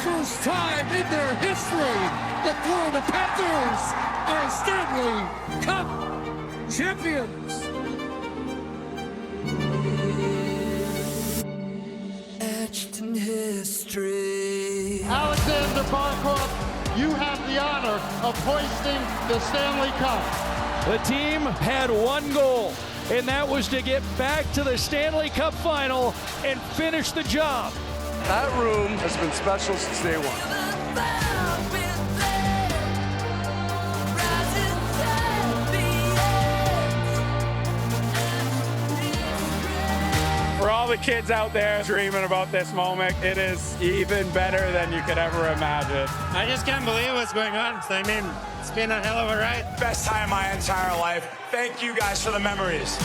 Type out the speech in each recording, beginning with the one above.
first time in their history, the Florida Panthers are Stanley Cup champions. Etched in history. Alexander Barkov, you have the honor of hoisting the Stanley Cup. The team had one goal, and that was to get back to the Stanley Cup final and finish the job. That room has been special since day one. For all the kids out there dreaming about this moment, it is even better than you could ever imagine. I just can't believe what's going on. I mean, it's been a hell of a ride. Best time of my entire life. Thank you guys for the memories.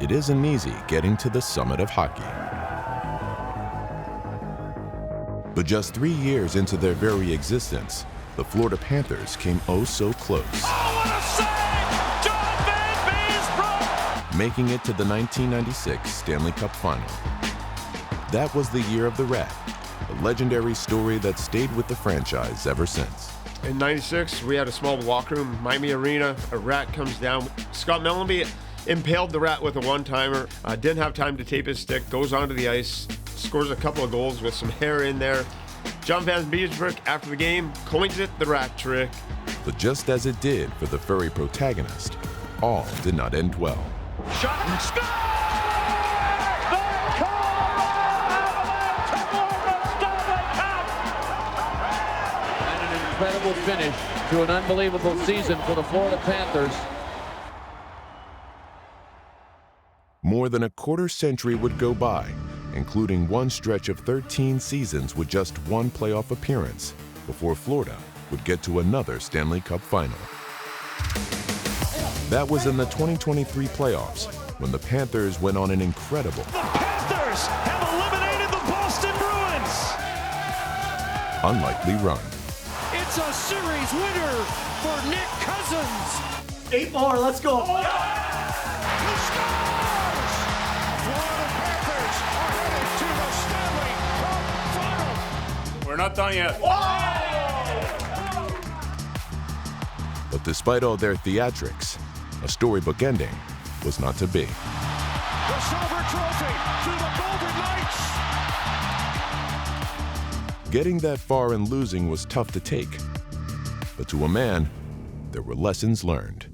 It isn't easy getting to the summit of hockey. But just 3 years into their very existence, the Florida Panthers came oh so close. Oh, what a save! John Van Beesbroek! Making it to the 1996 Stanley Cup Final. That was the year of the Rat, a legendary story that stayed with the franchise ever since. In '96, we had a small locker room, Miami Arena. A Rat comes down. Scott Mellanby impaled the Rat with a one-timer. Didn't have time to tape his stick. Goes onto the ice, scores a couple of goals with some hair in there. John Van Beesbroek, after the game, coins it the Rat trick. But just as it did for the furry protagonist, all did not end well. Shot and score! And an incredible finish to an unbelievable season for the Florida Panthers. More than a quarter century would go by, including one stretch of 13 seasons with just one playoff appearance, before Florida would get to another Stanley Cup final. That was in the 2023 playoffs, when the Panthers went on an incredible The Panthers have eliminated the Boston Bruins! unlikely run. It's a series winner for Nick Cousins. 8 more, let's go. He scores! Florida Panthers are headed to the Stanley Cup Final! We're not done yet. But despite all their theatrics, a storybook ending was not to be. The silver trophy to the Golden Knights! Getting that far and losing was tough to take. But to a man, there were lessons learned.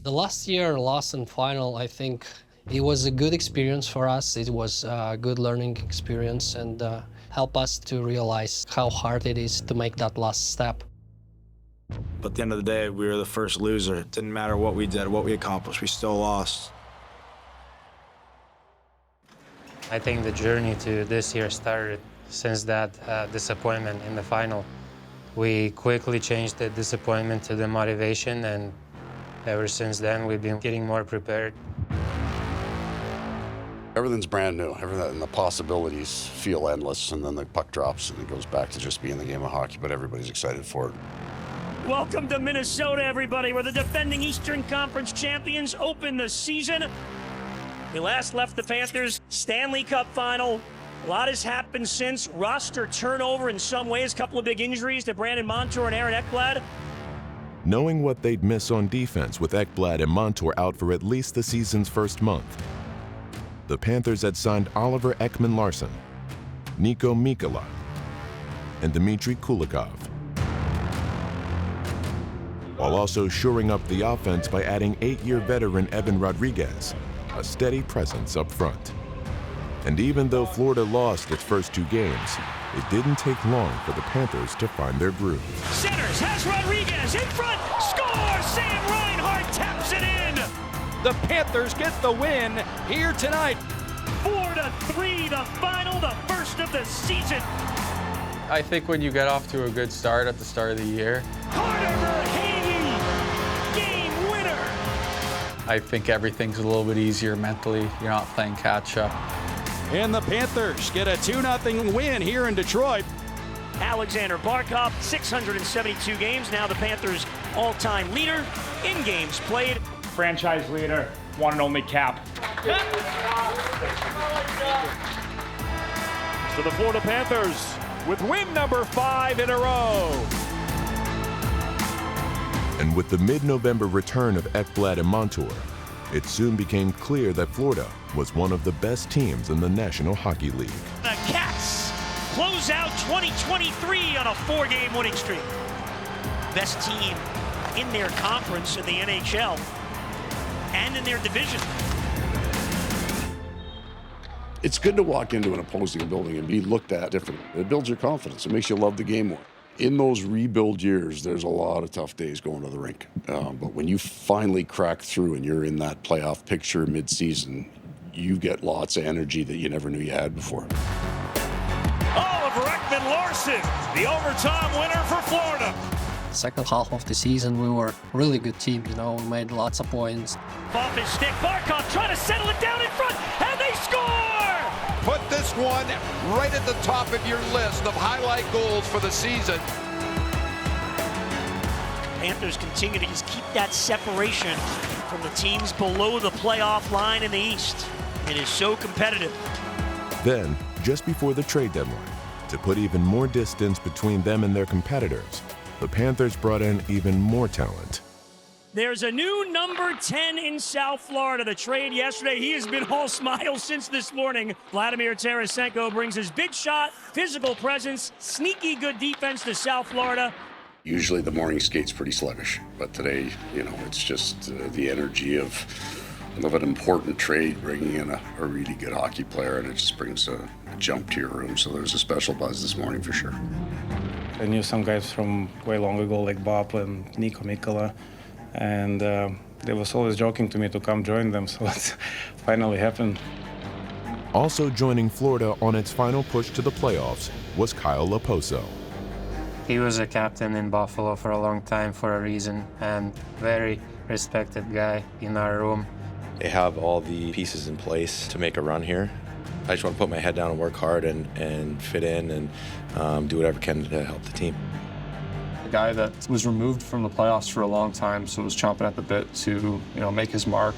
The last year loss in final, I think it was a good experience for us. It was a good learning experience and helped us to realize how hard it is to make that last step. But at the end of the day, we were the first loser. It didn't matter what we did, what we accomplished, we still lost. I think the journey to this year started since that disappointment in the final. We quickly changed the disappointment to the motivation, and ever since then, we've been getting more prepared. Everything's brand new. Everything, and the possibilities feel endless, and then the puck drops, and it goes back to just being the game of hockey, but everybody's excited for it. Welcome to Minnesota, everybody, where the defending Eastern Conference champions open the season. We last left the Panthers Stanley Cup final. A lot has happened since. Roster turnover in some ways, a couple of big injuries to Brandon Montour and Aaron Ekblad. Knowing what they'd miss on defense with Ekblad and Montour out for at least the season's first month, the Panthers had signed Oliver Ekman-Larsson, Nico Mikkola, and Dmitry Kulikov, while also shoring up the offense by adding 8-year veteran Evan Rodriguez, a steady presence up front. And even though Florida lost its first 2 games, it didn't take long for the Panthers to find their groove. Centers, has Rodriguez in front, scores! Sam Reinhart taps it in! The Panthers get the win here tonight. 4-3, the final, the first of the season. I think when you get off to a good start at the start of the year, Carter Verhaeghe, game winner. I think everything's a little bit easier mentally. You're not playing catch up. And the Panthers get a 2-0 win here in Detroit. Alexander Barkov, 672 games. Now the Panthers all-time leader in games played. Franchise leader, one and only Cap. So the Florida Panthers with win number 5 in a row. And with the mid-November return of Ekblad and Montour, it soon became clear that Florida was one of the best teams in the National Hockey League. The Cats close out 2023 on a 4-game winning streak. Best team in their conference in the NHL and in their division. It's good to walk into an opposing building and be looked at differently. It builds your confidence. It makes you love the game more. In those rebuild years, there's a lot of tough days going to the rink. But when you finally crack through and you're in that playoff picture mid-season, you get lots of energy that you never knew you had before. Oliver Ekman-Larsson, the overtime winner for Florida. Second half of the season, we were a really good team. You know, we made lots of points. Off his stick, Barkov trying to settle it down in front, and they score! Put this one right at the top of your list of highlight goals for the season. Panthers continue to just keep that separation from the teams below the playoff line in the East. It is so competitive. Then, just before the trade deadline, to put even more distance between them and their competitors, the Panthers brought in even more talent. There's a new number 10 in South Florida. The trade yesterday, he has been all smiles since this morning. Vladimir Tarasenko brings his big shot, physical presence, sneaky good defense to South Florida. Usually the morning skate's pretty sluggish, but today, you know, it's just the energy of an important trade, bringing in a really good hockey player, and it just brings a jump to your room. So there's a special buzz this morning for sure. I knew some guys from way long ago, like Bob and Nico Mikkola, and they was always joking to me to come join them, so it finally happened. Also joining Florida on its final push to the playoffs was Kyle Laposo. He was a captain in Buffalo for a long time for a reason, and very respected guy in our room. They have all the pieces in place to make a run here. I just want to put my head down and work hard and fit in and do whatever I can to help the team. A guy that was removed from the playoffs for a long time, so was chomping at the bit to, make his mark,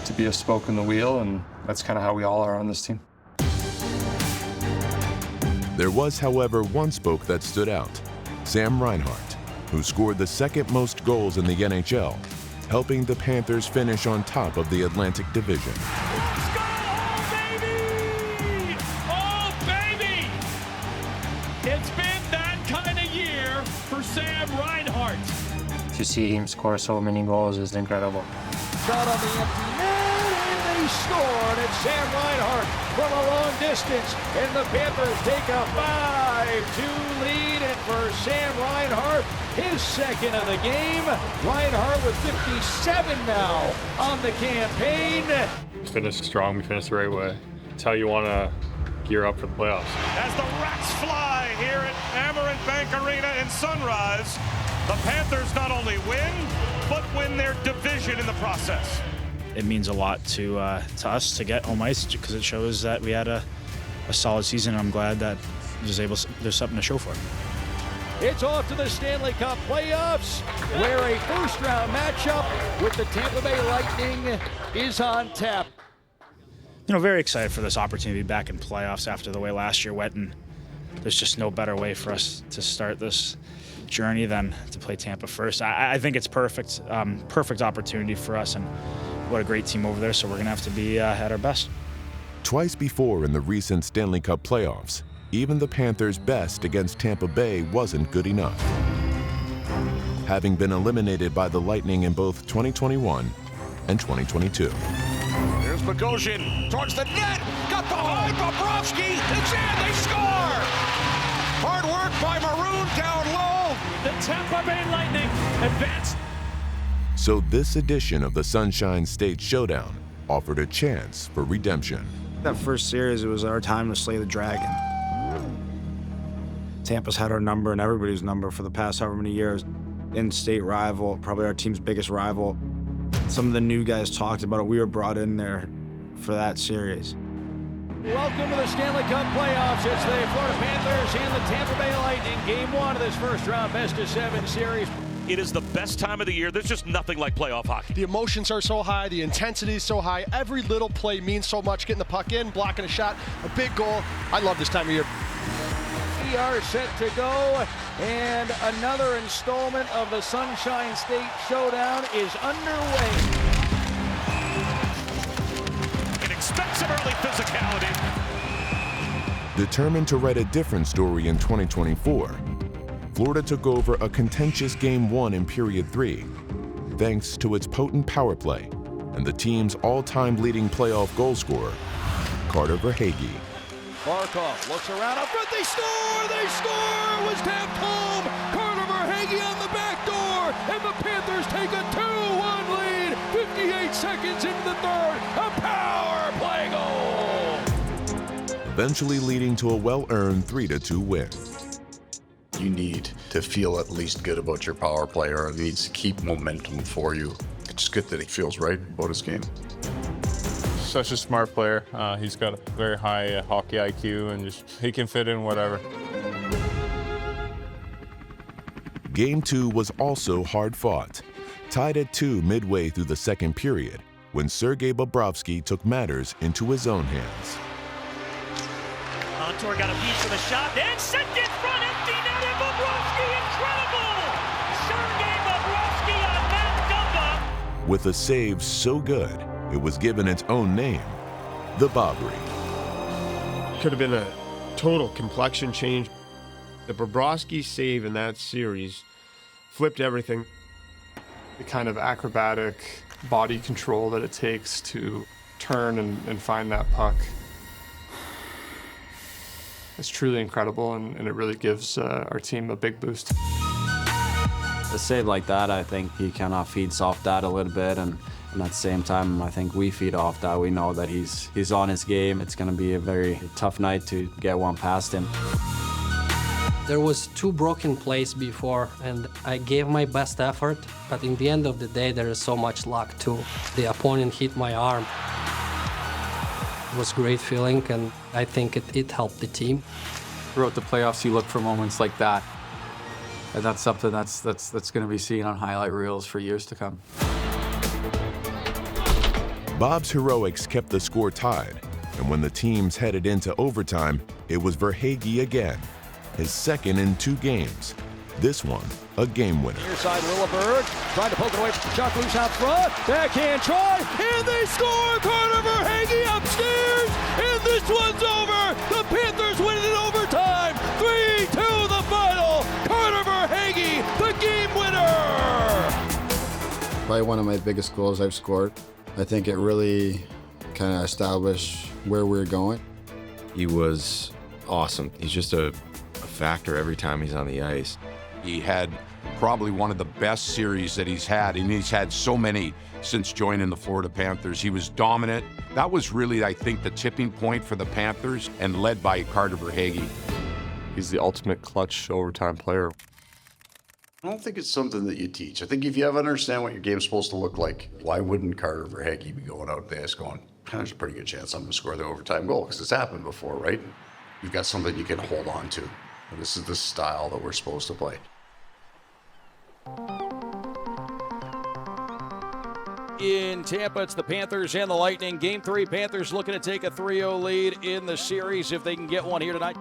to be a spoke in the wheel, and that's kind of how we all are on this team. There was, however, one spoke that stood out, Sam Reinhart, who scored the second most goals in the NHL, helping the Panthers finish on top of the Atlantic Division. Let's go, baby! Oh, baby! It's been that kind of year for Sam Reinhart. To see him score so many goals is incredible. Shot on the empty net, and they score, and it's Sam Reinhart from a long distance, and the Panthers take a 5-2 lead, and for Sam Reinhart, his second of the game. Reinhart with 57 now on the campaign. We finished strong, we finished the right way. It's how you want to gear up for the playoffs. As the Rats fly here at Amerant Bank Arena in Sunrise, the Panthers not only win, but win their division in the process. It means a lot to us to get home ice because it shows that we had a solid season. I'm glad that there's something to show for it. It's off to the Stanley Cup playoffs, where a first-round matchup with the Tampa Bay Lightning is on tap. Very excited for this opportunity to be back in playoffs after the way last year went, and there's just no better way for us to start this journey than to play Tampa first. I think it's perfect opportunity for us, and what a great team over there, so we're going to have to be at our best. Twice before in the recent Stanley Cup playoffs, even the Panthers' best against Tampa Bay wasn't good enough. Having been eliminated by the Lightning in both 2021 and 2022. Here's Bogosian towards the net, got behind Bobrovsky, it's in, they score! Hard work by Maroon down low. The Tampa Bay Lightning advance. So this edition of the Sunshine State Showdown offered a chance for redemption. That first series, it was our time to slay the dragon. Tampa's had our number and everybody's number for the past however many years. In-state rival, probably our team's biggest rival. Some of the new guys talked about it. We were brought in there for that series. Welcome to the Stanley Cup playoffs. It's the Florida Panthers and the Tampa Bay Lightning. Game 1 of this first-round best-of-7 series. It is the best time of the year. There's just nothing like playoff hockey. The emotions are so high, the intensity is so high. Every little play means so much. Getting the puck in, blocking a shot, a big goal. I love this time of year. We are set to go, and another installment of the Sunshine State Showdown is underway. And expect some early physicality. Determined to write a different story in 2024, Florida took over a contentious Game 1 in Period 3, thanks to its potent power play and the team's all-time leading playoff goal scorer, Carter Verhaeghe. Barkov looks around up front, they score! They score! It was tapped home! Carter Verhaeghe on the back door, and the Panthers take a 2-1 lead! 58 seconds into the third, a power play goal! Eventually leading to a well-earned 3-2 win. You need to feel at least good about your power play, or it needs to keep momentum for you. It's good that he feels right about his game. Such a smart player. He's got a very high hockey IQ, and just he can fit in whatever. Game 2 was also hard-fought, tied at 2 midway through the second period, when Sergei Bobrovsky took matters into his own hands. Montour got a piece of the shot, and sent in front, empty net, and Bobrovsky, incredible! Sergei Bobrovsky on Matt Dumba. With a save so good, it was given its own name, the Bobry. Could have been a total complexion change. The Bobrovsky save in that series flipped everything. The kind of acrobatic body control that it takes to turn and find that puck. It's truly incredible, and it really gives our team a big boost. A save like that, I think he kind of feeds off that a little bit, and at the same time, I think we feed off that. We know that he's on his game. It's going to be a very tough night to get one past him. There was 2 broken plays before, and I gave my best effort, but in the end of the day, there is so much luck too. The opponent hit my arm. It was a great feeling, and I think it helped the team. Throughout the playoffs, you look for moments like that, and that's something that's going to be seen on highlight reels for years to come. Bob's heroics kept the score tied, and when the teams headed into overtime, it was Verhaeghe again, his second in 2 games. This one, a game winner. Near side, Lilleberg trying to poke it away from Chuck, loose out front. Backhand try, and they score! Carter Verhaeghe upstairs, and this one's over! The Panthers win it in overtime! 3-2 the final! Carter Verhaeghe, the game winner! Probably one of my biggest goals I've scored. I think it really kind of established where we're going. He was awesome. He's just a factor every time he's on the ice. He had probably one of the best series that he's had, and he's had so many since joining the Florida Panthers. He was dominant. That was really, I think, the tipping point for the Panthers, and led by Carter Verhaeghe. He's the ultimate clutch overtime player. I don't think it's something that you teach. I think if you ever understand what your game's supposed to look like, why wouldn't Carter Verhaeghe be going out there going, there's a pretty good chance I'm going to score the overtime goal, because it's happened before, right? You've got something you can hold on to. And this is the style that we're supposed to play. In Tampa, it's the Panthers and the Lightning. Game 3, Panthers looking to take a 3-0 lead in the series if they can get one here tonight.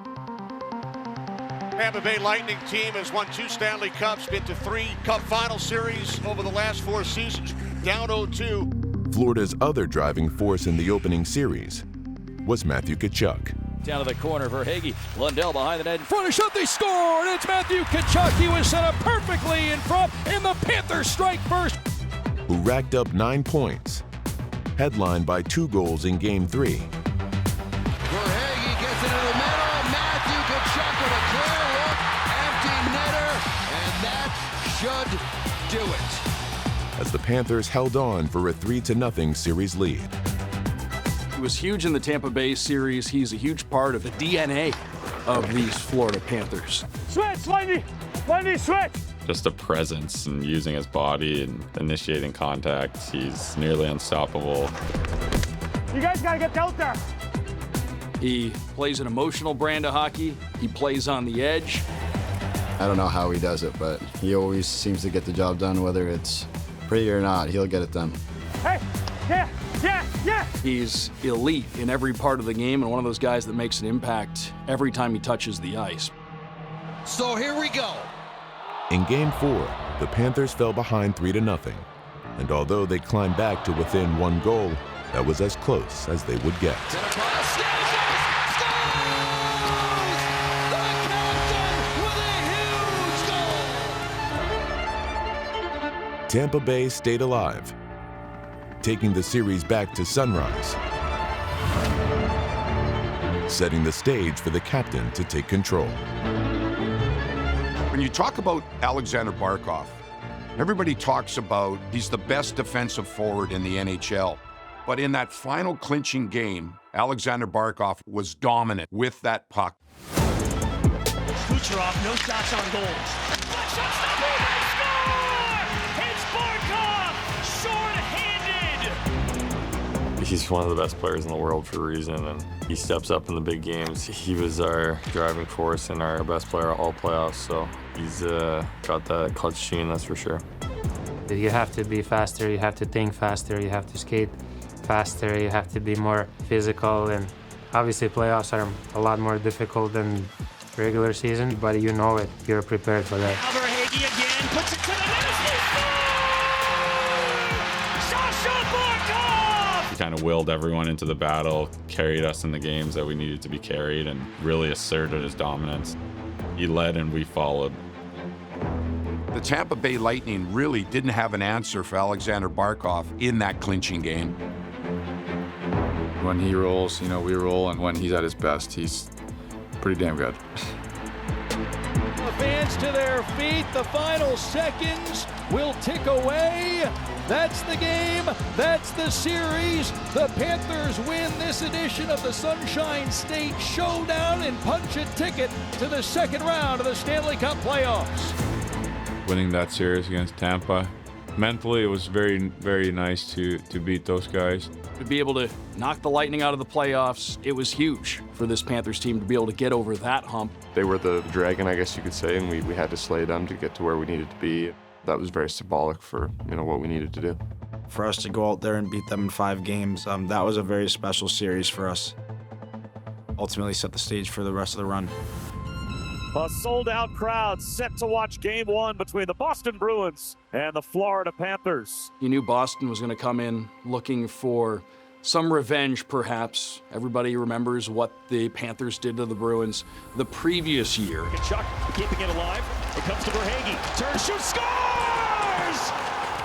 Tampa Bay Lightning team has won 2 Stanley Cups, been to 3 Cup Final Series over the last 4 seasons, down 0-2. Florida's other driving force in the opening series was Matthew Tkachuk. Down to the corner, Verhaeghe. Lundell behind the net. In front of shot, they score, and it's Matthew Tkachuk. He was set up perfectly in front, and the Panthers strike first. Who racked up 9 points, headlined by 2 goals in Game 3. Verhaeghe gets into the middle. Matthew Tkachuk with a clear look. Empty netter, and that should do it. As the Panthers held on for a 3-0 series lead. He was huge in the Tampa Bay series. He's a huge part of the DNA of these Florida Panthers. Switch, Lightning! Lightning, switch! Just a presence and using his body and initiating contact. He's nearly unstoppable. You guys gotta get out there! He plays an emotional brand of hockey. He plays on the edge. I don't know how he does it, but he always seems to get the job done, whether it's pretty or not, he'll get it done. Hey, yeah. He's elite in every part of the game and one of those guys that makes an impact every time he touches the ice. So here we go. In Game 4, the Panthers fell behind 3-0. And although they climbed back to within 1 goal, that was as close as they would get. Tampa Bay stayed alive, taking the series back to Sunrise, setting the stage for the captain to take control. When you talk about Alexander Barkov, everybody talks about he's the best defensive forward in the NHL. But in that final clinching game, Alexander Barkov was dominant with that puck. Kucherov, no shots on goal. One shot stopping, they score! It's Barkov, short-handed! He's one of the best players in the world for a reason, and he steps up in the big games. He was our driving force and our best player all playoffs, so he's got that clutch gene, that's for sure. You have to be faster, you have to think faster, you have to skate faster, you have to be more physical, and obviously playoffs are a lot more difficult than regular season, but you know it, you're prepared for that. Verhaeghe again, puts it to the net, Sasha Barkov! He kind of willed everyone into the battle, carried us in the games that we needed to be carried, and really asserted his dominance. He led and we followed. The Tampa Bay Lightning really didn't have an answer for Alexander Barkov in that clinching game. When he rolls, we roll, and when he's at his best, he's pretty damn good. The fans to their feet, the final seconds will tick away. That's the game, that's the series. The Panthers win this edition of the Sunshine State Showdown and punch a ticket to the second round of the Stanley Cup playoffs. Winning that series against Tampa, mentally it was very, very nice to beat those guys. To be able to knock the Lightning out of the playoffs, it was huge for this Panthers team to be able to get over that hump. They were the dragon, I guess you could say, and we had to slay them to get to where we needed to be. That was very symbolic for what we needed to do. For us to go out there and beat them in 5 games, that was a very special series for us. Ultimately set the stage for the rest of the run. A sold-out crowd set to watch Game 1 between the Boston Bruins and the Florida Panthers. You knew Boston was going to come in looking for some revenge, perhaps. Everybody remembers what the Panthers did to the Bruins the previous year. Chuck keeping it alive. It comes to Verhaeghe. Turn, shoot, scores!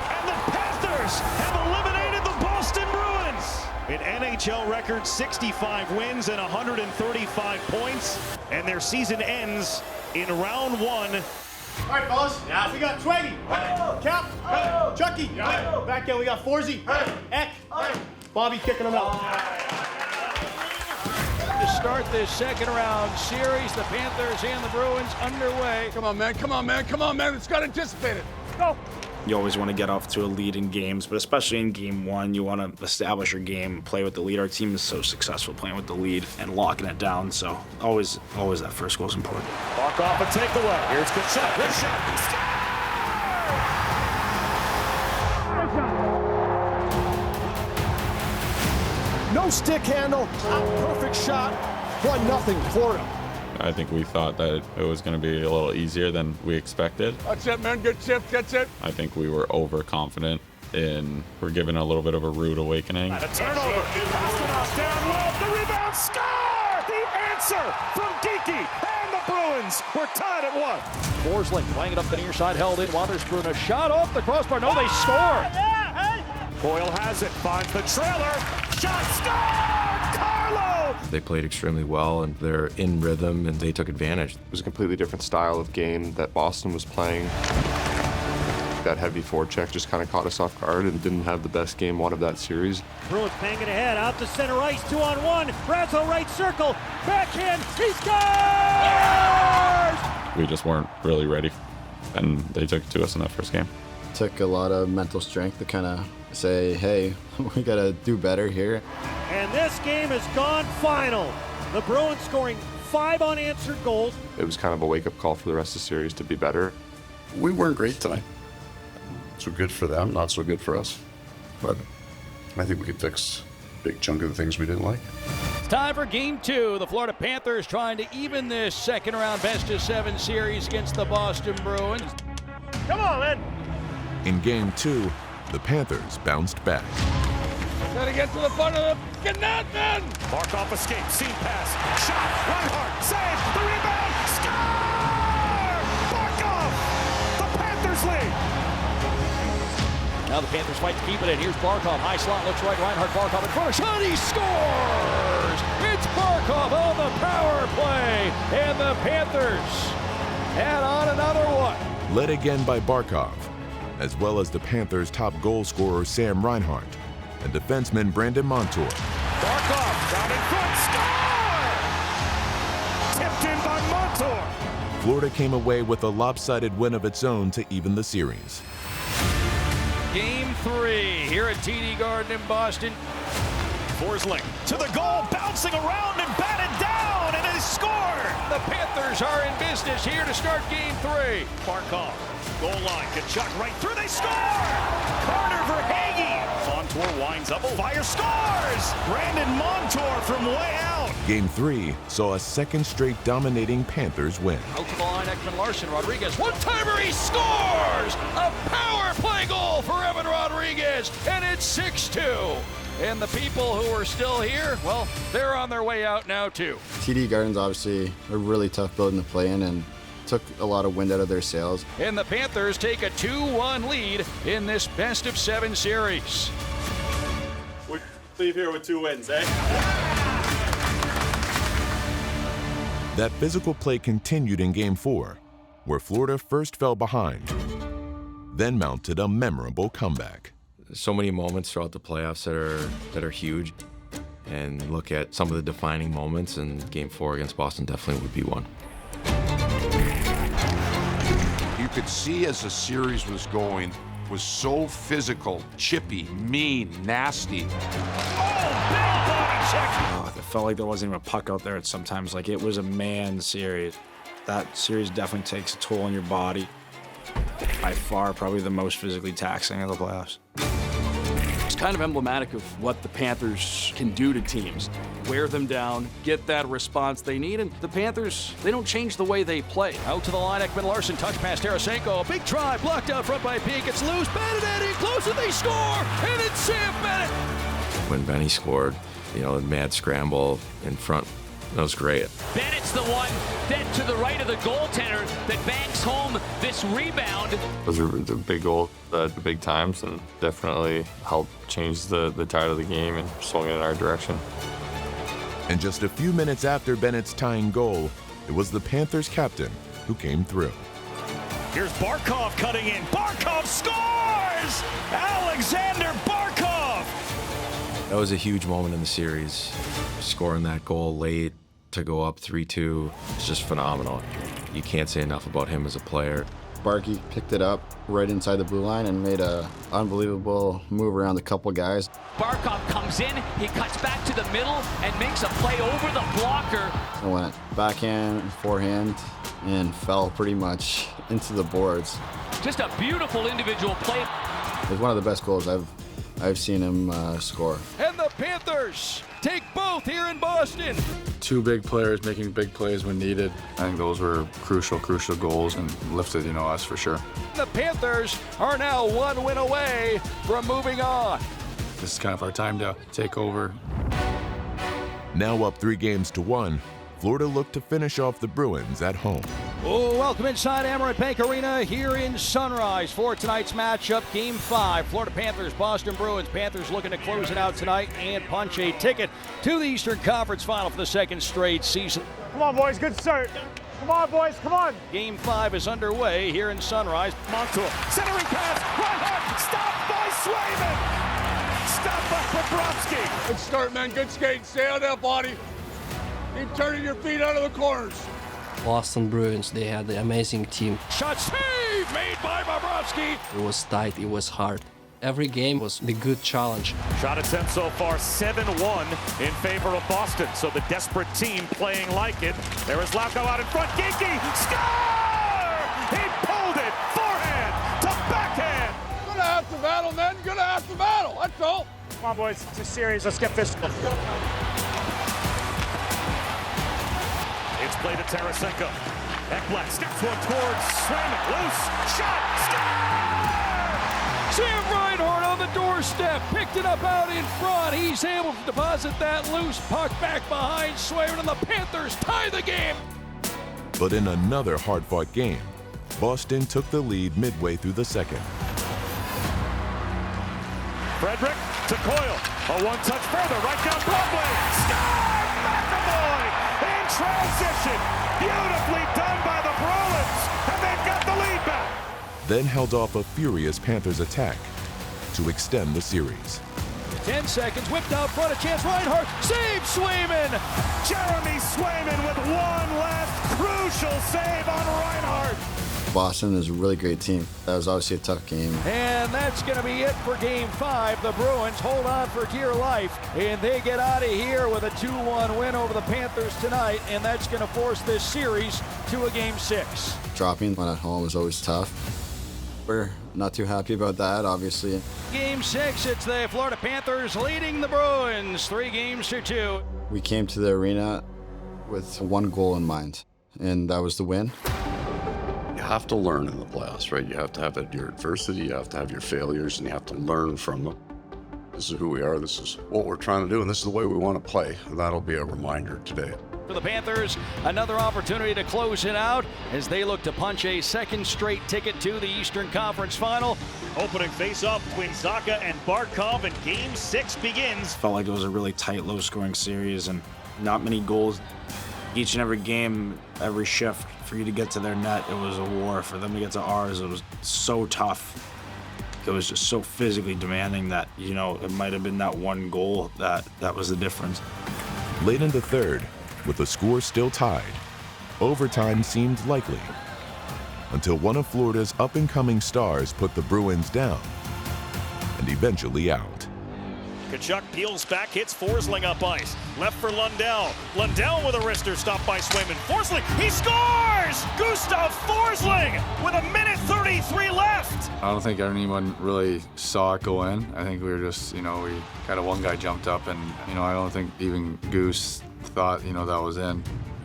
And the Panthers have eliminated the Boston Bruins. An NHL record 65 wins and 135 points. And their season ends in round 1. All right, fellas. Yeah. We got Twaggy, Cap, Chucky. Back end, we got Forsey, Eck, Bobby kicking them out. To start this second round series, the Panthers and the Bruins underway. Come on, man. Come on, man. Come on, man. It's got anticipated. Go. You always want to get off to a lead in games, but especially in Game 1, you want to establish your game, play with the lead. Our team is so successful playing with the lead and locking it down, so always that first goal is important. Walk off and take the way. Here's Kachuk. Good shot. No stick handle, perfect shot, 1-0 Florida. I think we thought that it was going to be a little easier than we expected. That's it, man. Good chip. That's it. I think we were overconfident and we're given a little bit of a rude awakening. A turnover. Pasternak down low. The rebound. Score! The answer from Geekie. And the Bruins were tied at 1. Forsling playing it up the near side, held in. Wotherspoon, a shot off the crossbar. No, they score. Coyle has it. Finds the trailer. Shot. Score! Carlo! They played extremely well, and they're in rhythm, and they took advantage. It was a completely different style of game that Boston was playing. That heavy forecheck just kind of caught us off guard and didn't have the best game 1 of that series. Bruins banging ahead, out to center ice, 2-on-1. Brazo right circle, backhand, he scores! We just weren't really ready, and they took it to us in that first game. Took a lot of mental strength to kind of say, hey, we got to do better here. And this game has gone final. The Bruins scoring 5 unanswered goals. It was kind of a wake-up call for the rest of the series to be better. We weren't great tonight. So good for them, not so good for us. But I think we could fix a big chunk of the things we didn't like. It's time for Game 2. The Florida Panthers trying to even this second-round best-of-7 series against the Boston Bruins. Come on, man. In Game 2, the Panthers bounced back. Gotta get to the front of the net, man. Barkov escapes, seam pass, shot, Reinhart, save, the rebound, score! Barkov! The Panthers lead! Now the Panthers fight to keep it in. Here's Barkov, high slot, looks right, Reinhart, Barkov in front of shot, he scores! It's Barkov on the power play, and the Panthers add on another one. Led again by Barkov, as well as the Panthers' top goal scorer Sam Reinhart and defenseman Brandon Montour. Barkov down in front, score! Tipped in by Montour. Florida came away with a lopsided win of its own to even the series. Game 3 here at TD Garden in Boston. Forsling to the goal, bouncing around and batted down, and they score! The Panthers are in business here to start Game 3. Barkov, goal line, Kachuk right through, they score! Carter Verhaeghe. Montour winds up, fire scores! Brandon Montour from way out. Game 3 saw a second straight dominating Panthers win. Out to the line, Ekman Larson, Rodriguez, one-timer, he scores! A power play goal for Evan Rodriguez, and it's 6-2. And the people who are still here, well, they're on their way out now too. TD Garden's obviously a really tough building to play in and took a lot of wind out of their sails. And the Panthers take a 2-1 lead in this best-of-7 series. We leave here with 2 wins, eh? That physical play continued in Game 4, where Florida first fell behind, then mounted a memorable comeback. So many moments throughout the playoffs that are huge, and look at some of the defining moments, and Game 4 against Boston definitely would be one. You could see as the series was going, was so physical, chippy, mean, nasty. Oh, it felt like there wasn't even a puck out there at sometimes. Like, it was a man series. That series definitely takes a toll on your body. By far, probably the most physically taxing of the playoffs. It's kind of emblematic of what the Panthers can do to teams. Wear them down, get that response they need, and the Panthers, they don't change the way they play. Out to the line, Ekman Larson, touch pass, Tarasenko, a big try, blocked out front by Peake, it's loose, Bennett in close, and they score, and it's Sam Bennett. When Benny scored, you know, the mad scramble in front, that was great. Bennett's the one that to the right of the goaltender that banks home this rebound. Those are the big goals at the big times and definitely helped change the tide of the game and swung it in our direction. And just a few minutes after Bennett's tying goal, it was the Panthers captain who came through. Here's Barkov cutting in. Barkov scores! Alexander Barkov! That was a huge moment in the series. Scoring that goal late to go up 3-2, it's just phenomenal. You can't say enough about him as a player. Barkey picked it up right inside the blue line and made an unbelievable move around a couple guys. Barkov comes in, he cuts back to the middle and makes a play over the blocker. I went backhand, forehand, and fell pretty much into the boards. Just a beautiful individual play. It was one of the best goals I've seen him score. And the Panthers take both here in Boston. 2 big players making big plays when needed. I think those were crucial goals and lifted, us for sure. The Panthers are now 1 win away from moving on. This is kind of our time to take over. Now up 3-1, Florida looked to finish off the Bruins at home. Oh, welcome inside Amerant Bank Arena here in Sunrise for tonight's matchup, Game 5. Florida Panthers, Boston Bruins. Panthers looking to close it out tonight and punch a ticket to the Eastern Conference Final for the second straight season. Come on, boys. Good start. Come on, boys. Come on. Game 5 is underway here in Sunrise. Montour, centering pass, Reinhart, stopped by Swayman. Stopped by Bobrovsky. Good start, man. Good skate. Stay on that body. Keep turning your feet out of the corners. Boston Bruins, they had an amazing team. Shot save made by Bobrovsky. It was tight, it was hard. Every game was a good challenge. Shot attempt so far 7-1 in favor of Boston. So the desperate team playing like it. There is Lauko out in front. Ginky, score! He pulled it, forehand to backhand. Gonna have to battle, men. Gonna have to battle. That's all. Come on, boys. It's a series. Let's get physical. It's played to Tarasenko. Ekblad steps one towards Swayman. Loose shot. Score! Sam Reinhart on the doorstep. Picked it up out in front. He's able to deposit that loose puck back behind Swayman, and the Panthers tie the game. But in another hard-fought game, Boston took the lead midway through the second. Frederick to Coyle. A one-touch further, right down Broadway. Score! McAvoy in transition. Beautifully done by the Bruins, and they've got the lead back. Then held off a furious Panthers attack to extend the series. 10 seconds, whipped out front, a chance, Reinhart, save Swayman! Jeremy Swayman with one left, crucial save on Reinhart. Boston is a really great team. That was obviously a tough game. And that's going to be it for Game 5. The Bruins hold on for dear life, and they get out of here with a 2-1 win over the Panthers tonight, and that's going to force this series to a Game 6. Dropping one at home is always tough. We're not too happy about that, obviously. Game 6, it's the Florida Panthers leading the Bruins 3-2. We came to the arena with one goal in mind, and that was the win. You have to learn in the playoffs, right? You have to have your adversity, you have to have your failures, and you have to learn from them. This is who we are, this is what we're trying to do, and this is the way we want to play. And that'll be a reminder today. For the Panthers, another opportunity to close it out as they look to punch a second straight ticket to the Eastern Conference Final. Opening face-off between Zacha and Barkov, and Game 6 begins. Felt like it was a really tight, low-scoring series and not many goals. Each and every game, every shift, for you to get to their net, it was a war. For them to get to ours, it was so tough. It was just so physically demanding that, you know, it might have been that one goal that was the difference. Late in the third, with the score still tied, overtime seemed likely, until one of Florida's up-and-coming stars put the Bruins down and eventually out. Tkachuk peels back, hits Forsling up ice. Left for Lundell. Lundell with a wrister stopped by Swayman. Forsling, he scores! Gustav Forsling with 1:33 left. I don't think anyone really saw it go in. I think we were just, we kind of one guy jumped up and, I don't think even Goose thought, that was in.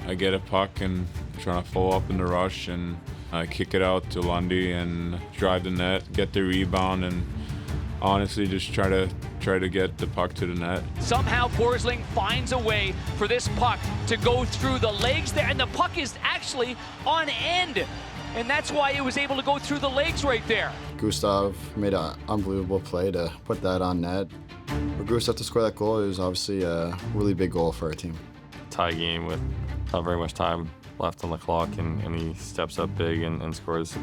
I get a puck and trying to follow up in the rush, and I kick it out to Lundy and drive the net, get the rebound, and honestly just try to get the puck to the net. Somehow Forsling finds a way for this puck to go through the legs there, and the puck is actually on end, and that's why it was able to go through the legs right there. Gustav made an unbelievable play to put that on net. For Gustav to score that goal, it was obviously a really big goal for our team. Tie game with not very much time left on the clock, and he steps up big and scores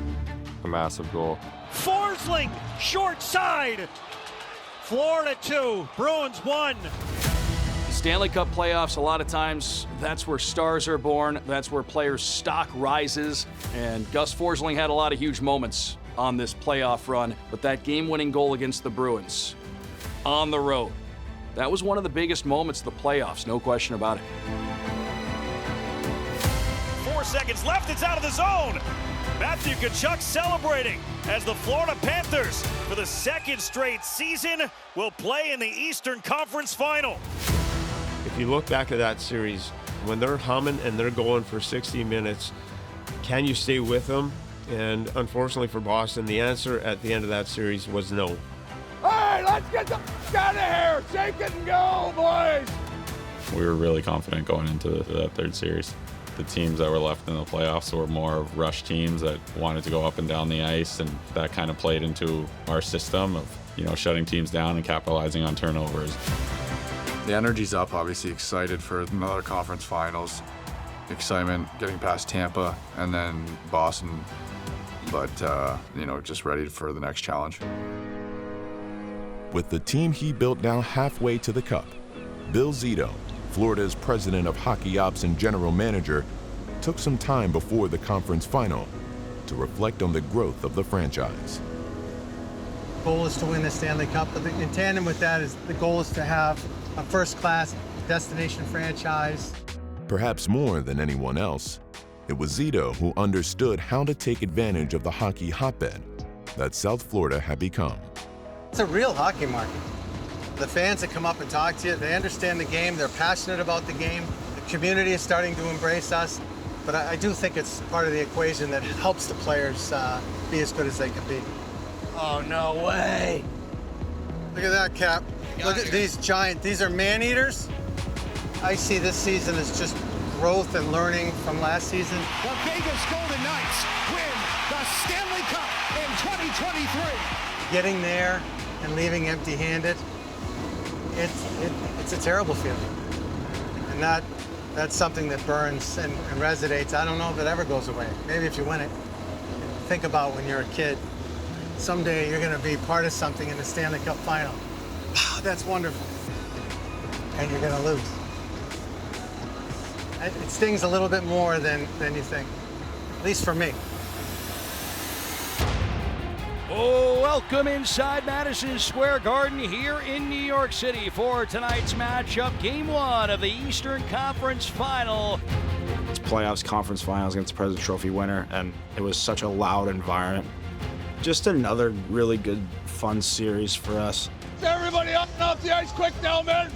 a massive goal. Forsling, short side. Florida 2, Bruins 1. Stanley Cup playoffs, a lot of times, that's where stars are born. That's where players' stock rises. And Gus Forsling had a lot of huge moments on this playoff run. But that game-winning goal against the Bruins on the road, that was one of the biggest moments of the playoffs, no question about it. 4 seconds left, it's out of the zone. Matthew Tkachuk celebrating as the Florida Panthers, for the second straight season, will play in the Eastern Conference Final. If you look back at that series, when they're humming and they're going for 60 minutes, can you stay with them? And unfortunately for Boston, the answer at the end of that series was no. All right, let's get the f*** out of here. Shake it and go, boys. We were really confident going into that third series. The teams that were left in the playoffs were more of rush teams that wanted to go up and down the ice, and that kind of played into our system of, shutting teams down and capitalizing on turnovers. The energy's up, obviously excited for another conference finals. Excitement getting past Tampa and then Boston, but, just ready for the next challenge. With the team he built now halfway to the Cup, Bill Zito, Florida's president of hockey ops and general manager, took some time before the conference final to reflect on the growth of the franchise. goal is to win the Stanley Cup, but in tandem with that is the goal is to have a first-class destination franchise. Perhaps more than anyone else, it was Zito who understood how to take advantage of the hockey hotbed that South Florida had become. It's a real hockey market. The fans that come up and talk to you, they understand the game, they're passionate about the game. The community is starting to embrace us, but I do think it's part of the equation that helps the players be as good as they can be. Oh, no way. Look at that, Cap. Look at these giant, these are man-eaters. I see this season as just growth and learning from last season. The Vegas Golden Knights win the Stanley Cup in 2023. Getting there and leaving empty-handed, it's a terrible feeling. And that's something that burns and resonates. I don't know if it ever goes away. Maybe if you win it. Think about when you're a kid. Someday you're going to be part of something in the Stanley Cup final. That's wonderful. And you're going to lose. It stings a little bit more than you think, at least for me. Oh, welcome inside Madison Square Garden here in New York City for tonight's matchup, Game 1 of the Eastern Conference Final. It's playoffs, conference finals against the President's Trophy winner, and it was such a loud environment. Just another really good, fun series for us. Everybody up and off the ice, quick now, men.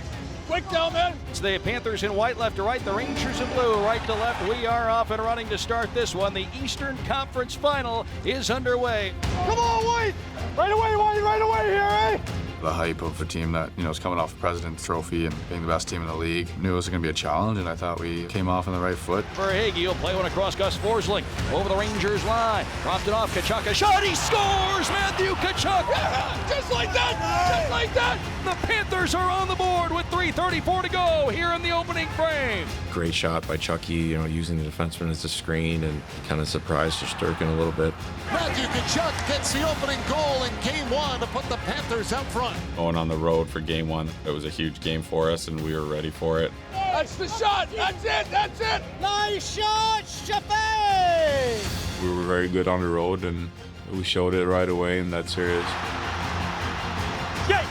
Quick now, men. It's the Panthers in white left to right, the Rangers in blue right to left. We are off and running to start this one. The Eastern Conference Final is underway. Come on, White. Right away, White, right away here, eh? The hype of a team that, is coming off the President's Trophy and being the best team in the league. Knew it was going to be a challenge, and I thought we came off on the right foot. Verhaeghe will play one across Gus Forsling. Over the Rangers line. Dropped it off. Tkachuk. A shot. He scores! Matthew Tkachuk! Yeah, just like that! Just like that! The Panthers are on the board with 3:34 to go here in the opening frame. Great shot by Chucky, using the defenseman as a screen and kind of surprised Shesterkin a little bit. Matthew Tkachuk gets the opening goal in Game 1 to put the Panthers out front. Going on the road for Game 1, it was a huge game for us, and we were ready for it. That's the shot! That's it! That's it! Nice shot, Chaffee! We were very good on the road, and we showed it right away in that series. Yay!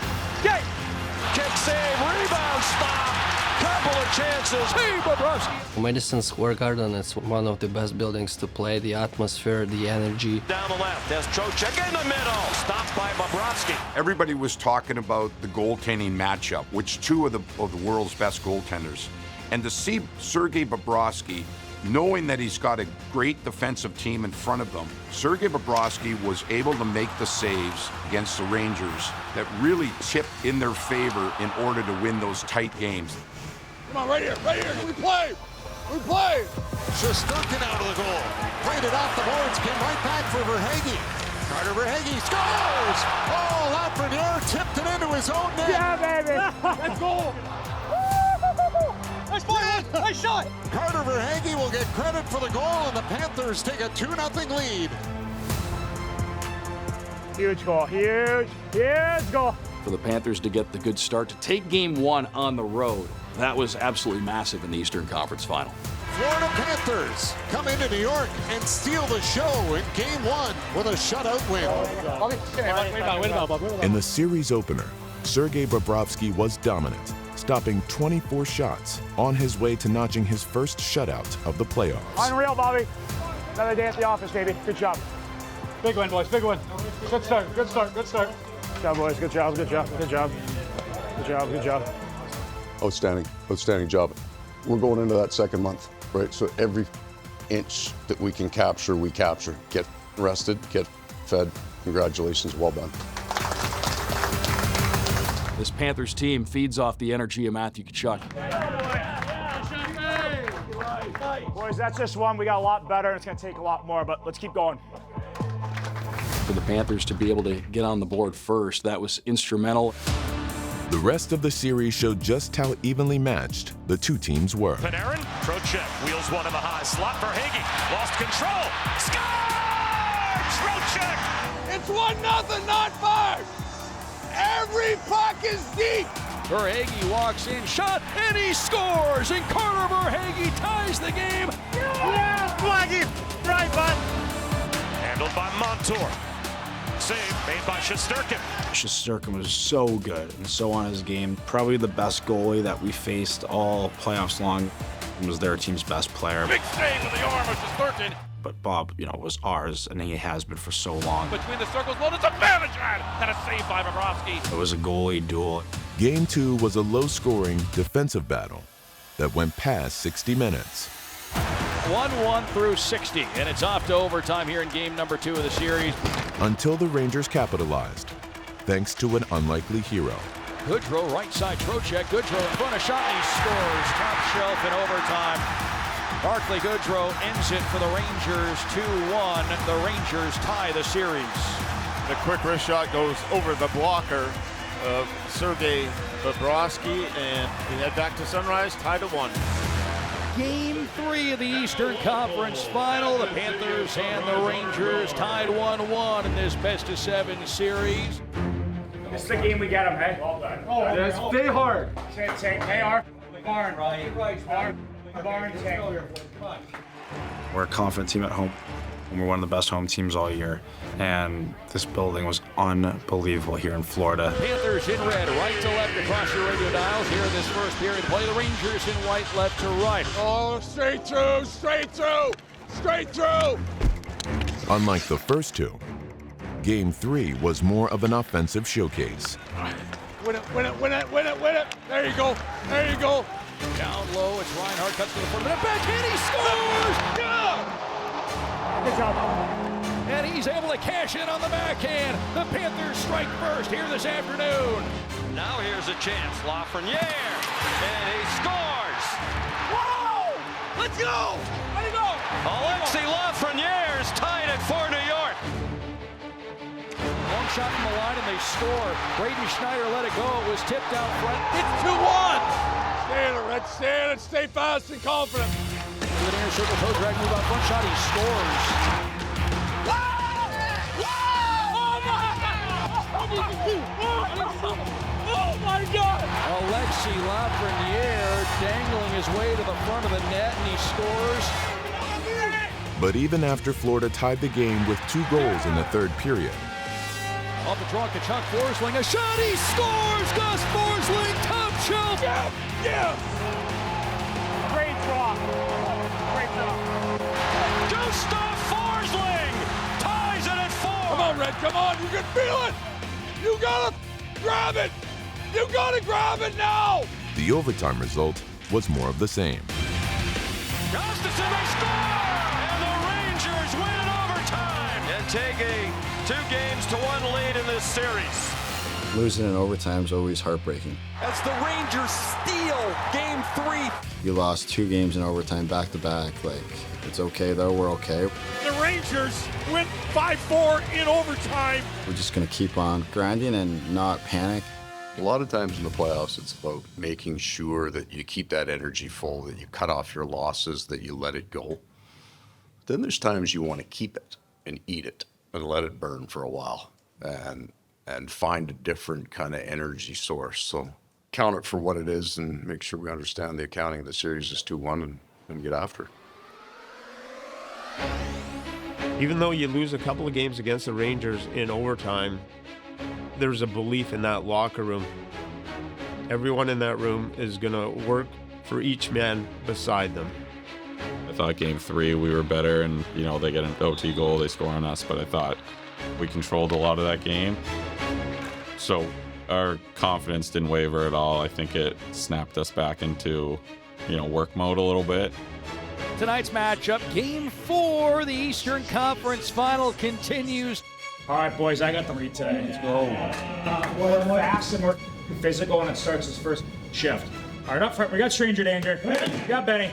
Kick save, rebound stop. Couple of chances. Hey, Bobrovsky. Madison Square Garden is one of the best buildings to play. The atmosphere, the energy. Down the left, there's Trocheck in the middle. Stopped by Bobrovsky. Everybody was talking about the goaltending matchup, which two of the world's best goaltenders. And to see Sergei Bobrovsky, knowing that he's got a great defensive team in front of them, Sergei Bobrovsky was able to make the saves against the Rangers that really tipped in their favor in order to win those tight games. Come on, right here. We play. Shesterkin out of the goal. Played it off the boards, came right back for Verhaeghe. Carter Verhaeghe scores! Oh, Lafreniere tipped it into his own net. Yeah, baby. Let's go. Nice play, nice shot. Carter Verhaeghe will get credit for the goal, and the Panthers take a 2-0 lead. Huge goal, huge goal. For the Panthers to get the good start, to take Game 1 on the road, that was absolutely massive in the Eastern Conference Final. Florida Panthers come into New York and steal the show in Game 1 with a shutout win. In the series opener, Sergei Bobrovsky was dominant, stopping 24 shots on his way to notching his first shutout of the playoffs. Unreal, Bobby. Another day at the office, baby. Good job. Big win, boys, big win. Good start. Good job, boys. Good job. Outstanding job. We're going into that second month, right? So every inch that we can capture, we capture. Get rested, get fed. Congratulations, well done. This Panthers team feeds off the energy of Matthew Tkachuk. Boys, that's just one. We got a lot better. It's going to take a lot more, but let's keep going. For the Panthers to be able to get on the board first, that was instrumental. The rest of the series showed just how evenly matched the two teams were. Panarin, Trocheck wheels one in the high slot. Verhaeghe lost control. Score! Trocheck! It's 1-0, not 5. Every puck is deep. Verhaeghe walks in, shot, and he scores! And Carter Verhaeghe ties the game. Yeah, Flaggy. Right, bud. Handled by Montour. save made by Shesterkin. Shesterkin was so good and so on his game. Probably the best goalie that we faced all playoffs long. He was their team's best player. Big save with the arm of Shesterkin. But Bob, was ours, and he has been for so long. Between the circles, well, it's a Bavachad and a save by Bobrovsky. It was a goalie duel. Game 2 was a low-scoring defensive battle that went past 60 minutes. 1-1 through 60, and it's off to overtime here in game number 2 of the series. Until the Rangers capitalized, thanks to an unlikely hero. Goodrow, right side, Trocheck. Goodrow in front of shot, and he scores. Top shelf in overtime. Barclay Goodrow ends it for the Rangers 2-1. The Rangers tie the series. The quick wrist shot goes over the blocker of Sergei Bobrovsky, and we head back to Sunrise, tied at 1. Game 3 of the Eastern Conference Final. The Panthers and the Rangers tied 1-1 in this best-of-7 series. This is the game we get them, hey? Just stay hard. Say, hey, our barn. We're a confident team at home, and we're one of the best home teams all year. And this building was unbelievable here in Florida. Panthers in red, right to left across your radio dials here in this first period. Play the Rangers in white, left to right. Oh, straight through, straight through, straight through. Unlike the first two, Game 3 was more of an offensive showcase. Win it, win it, win it, win it, win it. There you go, there you go. Down low, it's Reinhart, cuts to the front of the backhand, he scores! Yeah! Good job. And he's able to cash in on the backhand. The Panthers strike first here this afternoon. Now here's a chance. Lafreniere, and he scores. Whoa! Let's go! Let it go! Alexi Lafreniere's tied it for New York. Long shot from the line, and they score. Braden Schneider let it go. It was tipped out front. It's 2-1. Stay in it, Red. Stay in it. Stay fast and confident. To the near circle, toe drag, move out front shot. He scores. Oh my God! Alexi Lafreniere dangling his way to the front of the net, and he scores. But even after Florida tied the game with 2 goals in the third period, Off the draw, Kachuk, Forsling, a shot, he scores! Gus Forsling, top shelf! Yeah! Yeah! Great draw. Great draw. Gustav Forsling ties it at 4. Come on, Red, come on, you can feel it! You gotta grab it! You gotta grab it now! the overtime result was more of the same. Gustafsson, they score! And the Rangers win in overtime and take a 2-1 lead in this series. Losing in overtime is always heartbreaking. As the Rangers steal Game 3. You lost 2 games in overtime back-to-back. It's okay, though. We're okay. The Rangers win 5-4 in overtime. We're just going to keep on grinding and not panic. A lot of times in the playoffs, it's about making sure that you keep that energy full, that you cut off your losses, that you let it go. Then there's times you want to keep it and eat it and let it burn for a while and find a different kind of energy source. So count it for what it is and make sure we understand the accounting of the series is 2-1 and get after it. Even though you lose a couple of games against the Rangers in overtime, there's a belief in that locker room. Everyone in that room is going to work for each man beside them. I thought Game 3 we were better, and they get an OT goal, they score on us, but I thought we controlled a lot of that game. So our confidence didn't waver at all. I think it snapped us back into, work mode a little bit. Tonight's matchup, Game 4, the Eastern Conference Final continues. All right, boys, I got the lead today. Let's go. We're fast and we're physical, and it starts his first shift. All right, up front, we got Stranger Danger. We got Benny.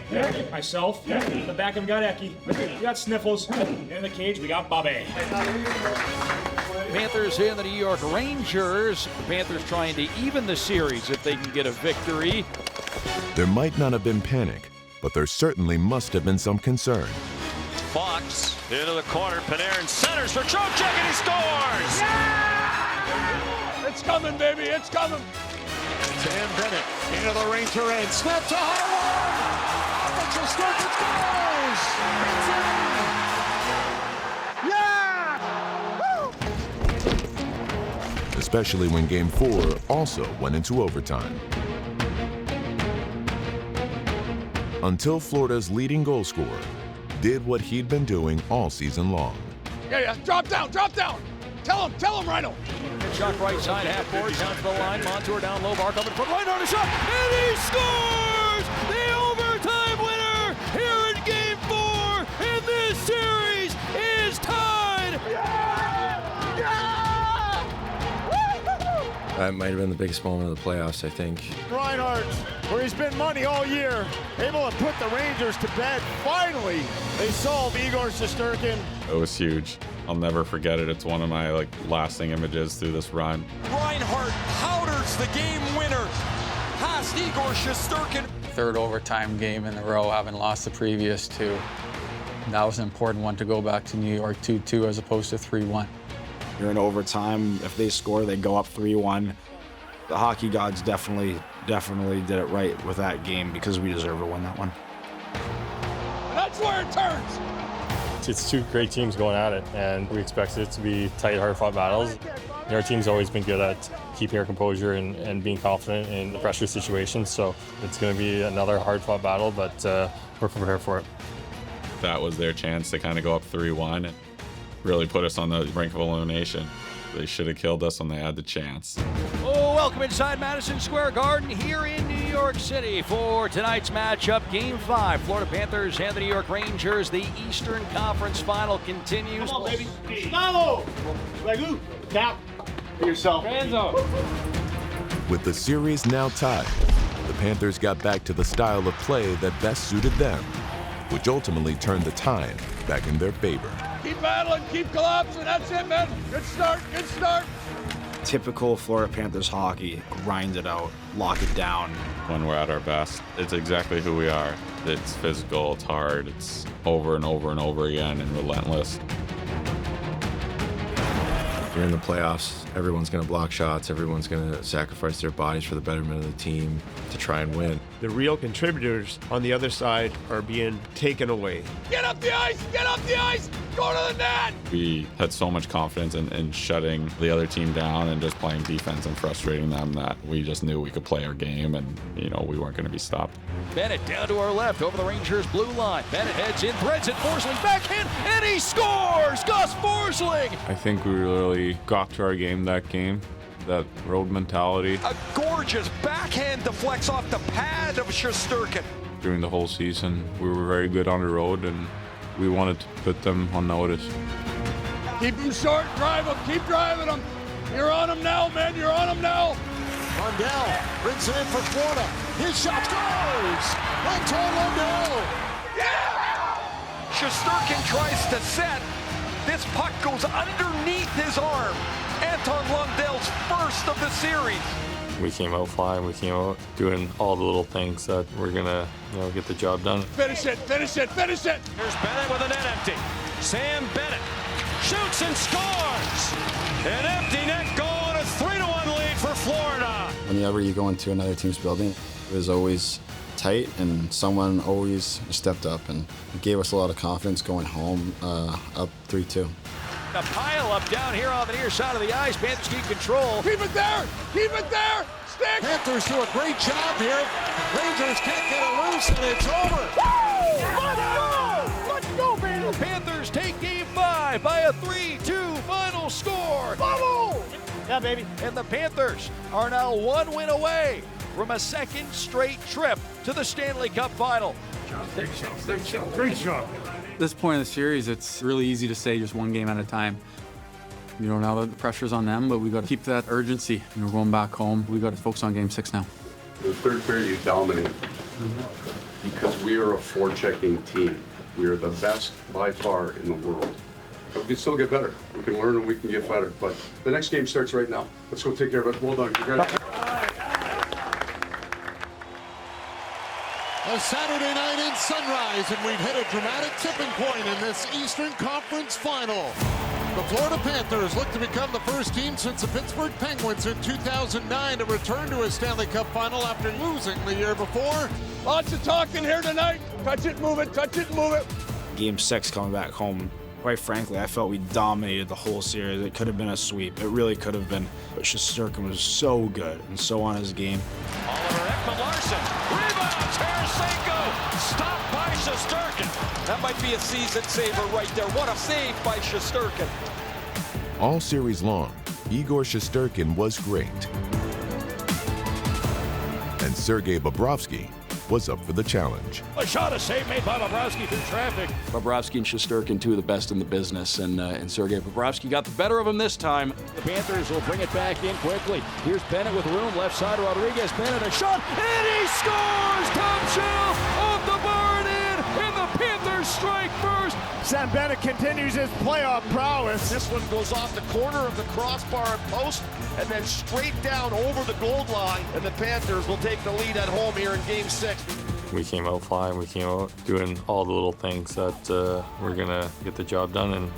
Myself. In the back, we got Ecky. We got Sniffles. In the cage, we got Bobby. Panthers and the New York Rangers. The Panthers trying to even the series if they can get a victory. There might not have been panic, but there certainly must have been some concern. Fox into the corner. Panarin centers for Trocheck, and he scores! Yeah! It's coming, baby. It's coming. Sam Bennett into the Ranger end. Snap to Howard! Mitchell Sturgeon scores! Yeah! Woo! especially when Game 4 also went into overtime. Until Florida's leading goal scorer did what he'd been doing all season long. Yeah, drop down, drop down. Tell him, Rhino. Shot right side, half board, down to the line. Montour down low, Bark up in front, right on a shot, and he scores the overtime winner here in Game 4, and this series is tied. That might have been the biggest moment of the playoffs, I think. Reinhart, where he's been money all year, able to put the Rangers to bed. Finally, they solve Igor Shesterkin. It was huge. I'll never forget it. It's one of my lasting images through this run. Reinhart powders the game winner past Igor Shesterkin. Third overtime game in a row, having lost the previous two. That was an important one to go back to New York 2-2 as opposed to 3-1. You're in overtime. If they score, they go up 3-1. The hockey gods definitely did it right with that game because we deserve to win that one. And that's where it turns. It's two great teams going at it, and we expected it to be tight, hard-fought battles. Our team's always been good at keeping our composure and being confident in the pressure situations, so it's going to be another hard-fought battle, but we're prepared for it. That was their chance to kind of go up 3-1 and really put us on the brink of elimination. They should have killed us when they had the chance. Oh, welcome inside Madison Square Garden here in New York City for tonight's matchup, Game 5. Florida Panthers and the New York Rangers. The Eastern Conference Final continues. Come on, baby. Snallo! Swagoo. Cap. For yourself. Ranzo. With the series now tied, the Panthers got back to the style of play that best suited them, which ultimately turned the tide back in their favor. Keep battling, keep collapsing. That's it, man. Good start, good start. Typical Florida Panthers hockey. Grind it out, lock it down. When we're at our best, it's exactly who we are. It's physical, it's hard, it's over and over and over again and relentless. You're in the playoffs, everyone's going to block shots, everyone's going to sacrifice their bodies for the betterment of the team to try and win. The real contributors on the other side are being taken away. Get up the ice, go to the net. We had so much confidence in shutting the other team down and just playing defense and frustrating them that we just knew we could play our game and, we weren't going to be stopped. Bennett down to our left over the Rangers' blue line. Bennett heads in, threads it, Forsling backhand, and he scores! Gus Forsling! I think we really got to our game that game, that road mentality. A gorgeous backhand deflects off the pad of Shesterkin. During the whole season, we were very good on the road, and we wanted to put them on notice. Keep them short, drive them, keep driving them. You're on them now, man, you're on them now. Lundell brings it in for Florida. His shot goes! Anton Lundell! Yeah! Shesterkin tries to set. This puck goes underneath his arm. Anton Lundell's first of the series. We came out flying. We came out doing all the little things that we're gonna, get the job done. Finish it, finish it, finish it. Here's Bennett with a net empty. Sam Bennett shoots and scores. An empty net goal and a 3-1 lead for Florida. Whenever you go into another team's building, it was always tight, and someone always stepped up, and it gave us a lot of confidence going home up 3-2. A pile up down here on the near side of the ice. Panthers keep control. Keep it there, stick. Panthers do a great job here. Rangers can't get it loose, and it's over. Let's go, baby! The Panthers take Game 5 by a 3-2 final score. Bubble! Yeah, baby. And the Panthers are now one win away from a second straight trip to the Stanley Cup Final. Great job. At this point in the series, it's really easy to say just one game at a time. Now that the pressure's on them, but we got to keep that urgency. We're going back home. We got to focus on Game 6 now. The third period, you dominate because we are a forechecking team. We are the best by far in the world. But we can still get better. We can learn and we can get better. But the next game starts right now. Let's go take care of it. Well done. Congratulations. A Saturday night in Sunrise, and we've hit a dramatic tipping point in this Eastern Conference Final. The Florida Panthers look to become the first team since the Pittsburgh Penguins in 2009 to return to a Stanley Cup Final after losing the year before. Lots of talking here tonight. Touch it, move it, touch it, move it. Game 6 coming back home, Quite frankly, I felt we dominated the whole series. It could have been a sweep. It really could have been. But Shesterkin was so good and so on his game. Oliver Ekman-Larsson, rebound, Tarasenko, stopped by Shesterkin. That might be a season saver right there. What a save by Shesterkin. All series long, Igor Shesterkin was great. And Sergei Bobrovsky was up for the challenge. A shot, a save made by Bobrovsky through traffic. Bobrovsky and Shesterkin, two of the best in the business, and Sergei Bobrovsky got the better of him this time. The Panthers will bring it back in quickly. Here's Bennett with room, left side, Rodriguez. Bennett, a shot, and he scores! Top shelf off the bar and the Panthers strike first. Sam Bennett continues his playoff prowess. This one goes off the corner of the crossbar and post, and then straight down over the goal line, and the Panthers will take the lead at home here in Game 6. We came out flying. We came out doing all the little things that we're going to get the job done. And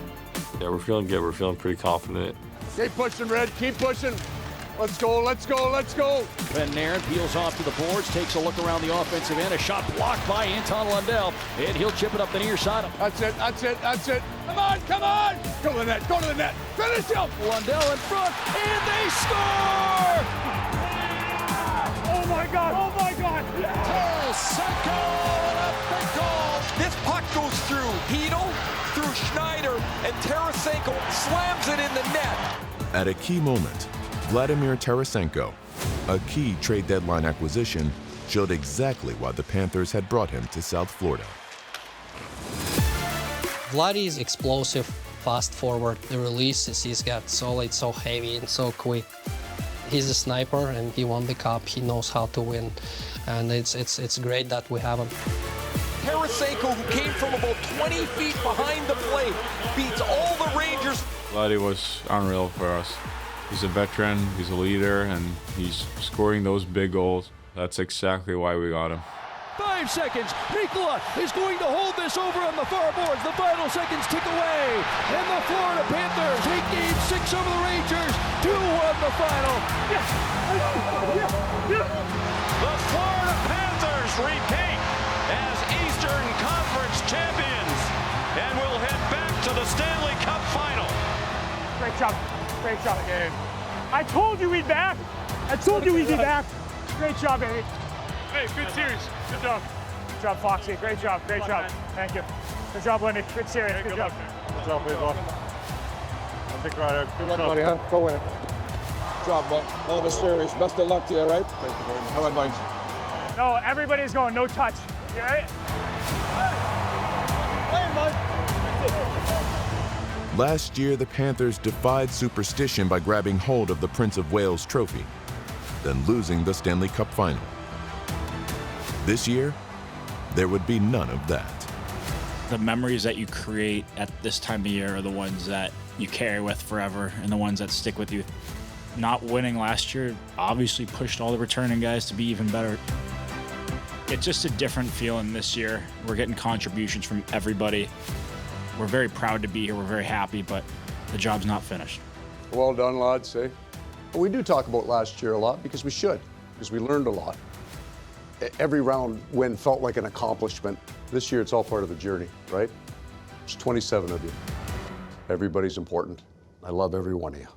yeah, we're feeling good. We're feeling pretty confident. Keep pushing, Red. Keep pushing. Let's go, let's go, let's go. Ben Nairn peels off to the boards, takes a look around the offensive end. A shot blocked by Anton Lundell, and he'll chip it up the near side. That's it, that's it, that's it. Come on, come on. Go to the net, go to the net. Finish him. Lundell in front, and they score! Oh my God, oh my God. Tarasenko and a big goal. This puck goes through Hedl, through Schneider, and Tarasenko slams it in the net. At a key moment, Vladimir Tarasenko, a key trade deadline acquisition, showed exactly why the Panthers had brought him to South Florida. Vladdy is explosive, fast forward. The releases he's got solid, so heavy and so quick. He's a sniper and he won the cup. He knows how to win, and it's great that we have him. Tarasenko, who came from about 20 feet behind the plate, beats all the Rangers. Vladdy was unreal for us. He's a veteran, he's a leader, and he's scoring those big goals. That's exactly why we got him. 5 seconds. Mikkola is going to hold this over on the far boards. The final seconds tick away. And the Florida Panthers take Game 6 over the Rangers. 2-1 the final. The Florida Panthers repeat as Eastern Conference champions and will head back to the Stanley Cup final. Great job. Great job, Gabe. I told you we'd back. I told you we'd be back. Great job, baby. Hey, good series. Good job. Good job, Foxy. Great job. Great job. Thank you. Good job, Lindy. Good series. Hey, good job. Good job, please, boss. I'll take right out. Good luck, buddy, huh? Go win it. Good job, bud. All the series. Best of luck to you, all right? Thank you very much. How about mine? No, everybody's going no touch. You all right? Hey, bud. Last year, the Panthers defied superstition by grabbing hold of the Prince of Wales trophy, then losing the Stanley Cup final. This year, there would be none of that. The memories that you create at this time of year are the ones that you carry with forever and the ones that stick with you. Not winning last year obviously pushed all the returning guys to be even better. It's just a different feeling this year. We're getting contributions from everybody. We're very proud to be here. We're very happy, but the job's not finished. Well done, lads, eh? Well, we do talk about last year a lot because we should, because we learned a lot. Every round win felt like an accomplishment. This year, it's all part of the journey, right? There's 27 of you. Everybody's important. I love every one of you.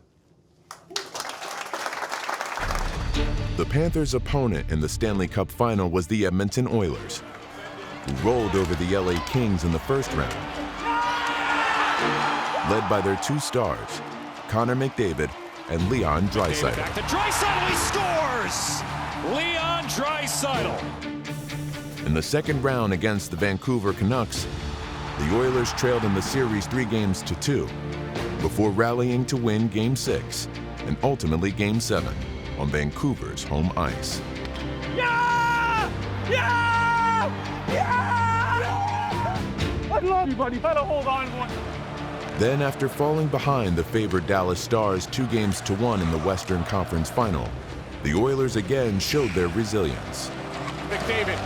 The Panthers' opponent in the Stanley Cup final was the Edmonton Oilers, who rolled over the LA Kings in the first round. Led by their two stars, Connor McDavid and Leon Draisaitl. Back to Draisaitl, he scores! Leon Draisaitl. In the second round against the Vancouver Canucks, the Oilers trailed in the series 3-2 before rallying to win Game 6 and ultimately Game 7 on Vancouver's home ice. Yeah! Yeah! Yeah! I love you, buddy. Better hold on one. Then, after falling behind the favored Dallas Stars 2-1 in the Western Conference Final, the Oilers again showed their resilience. McDavid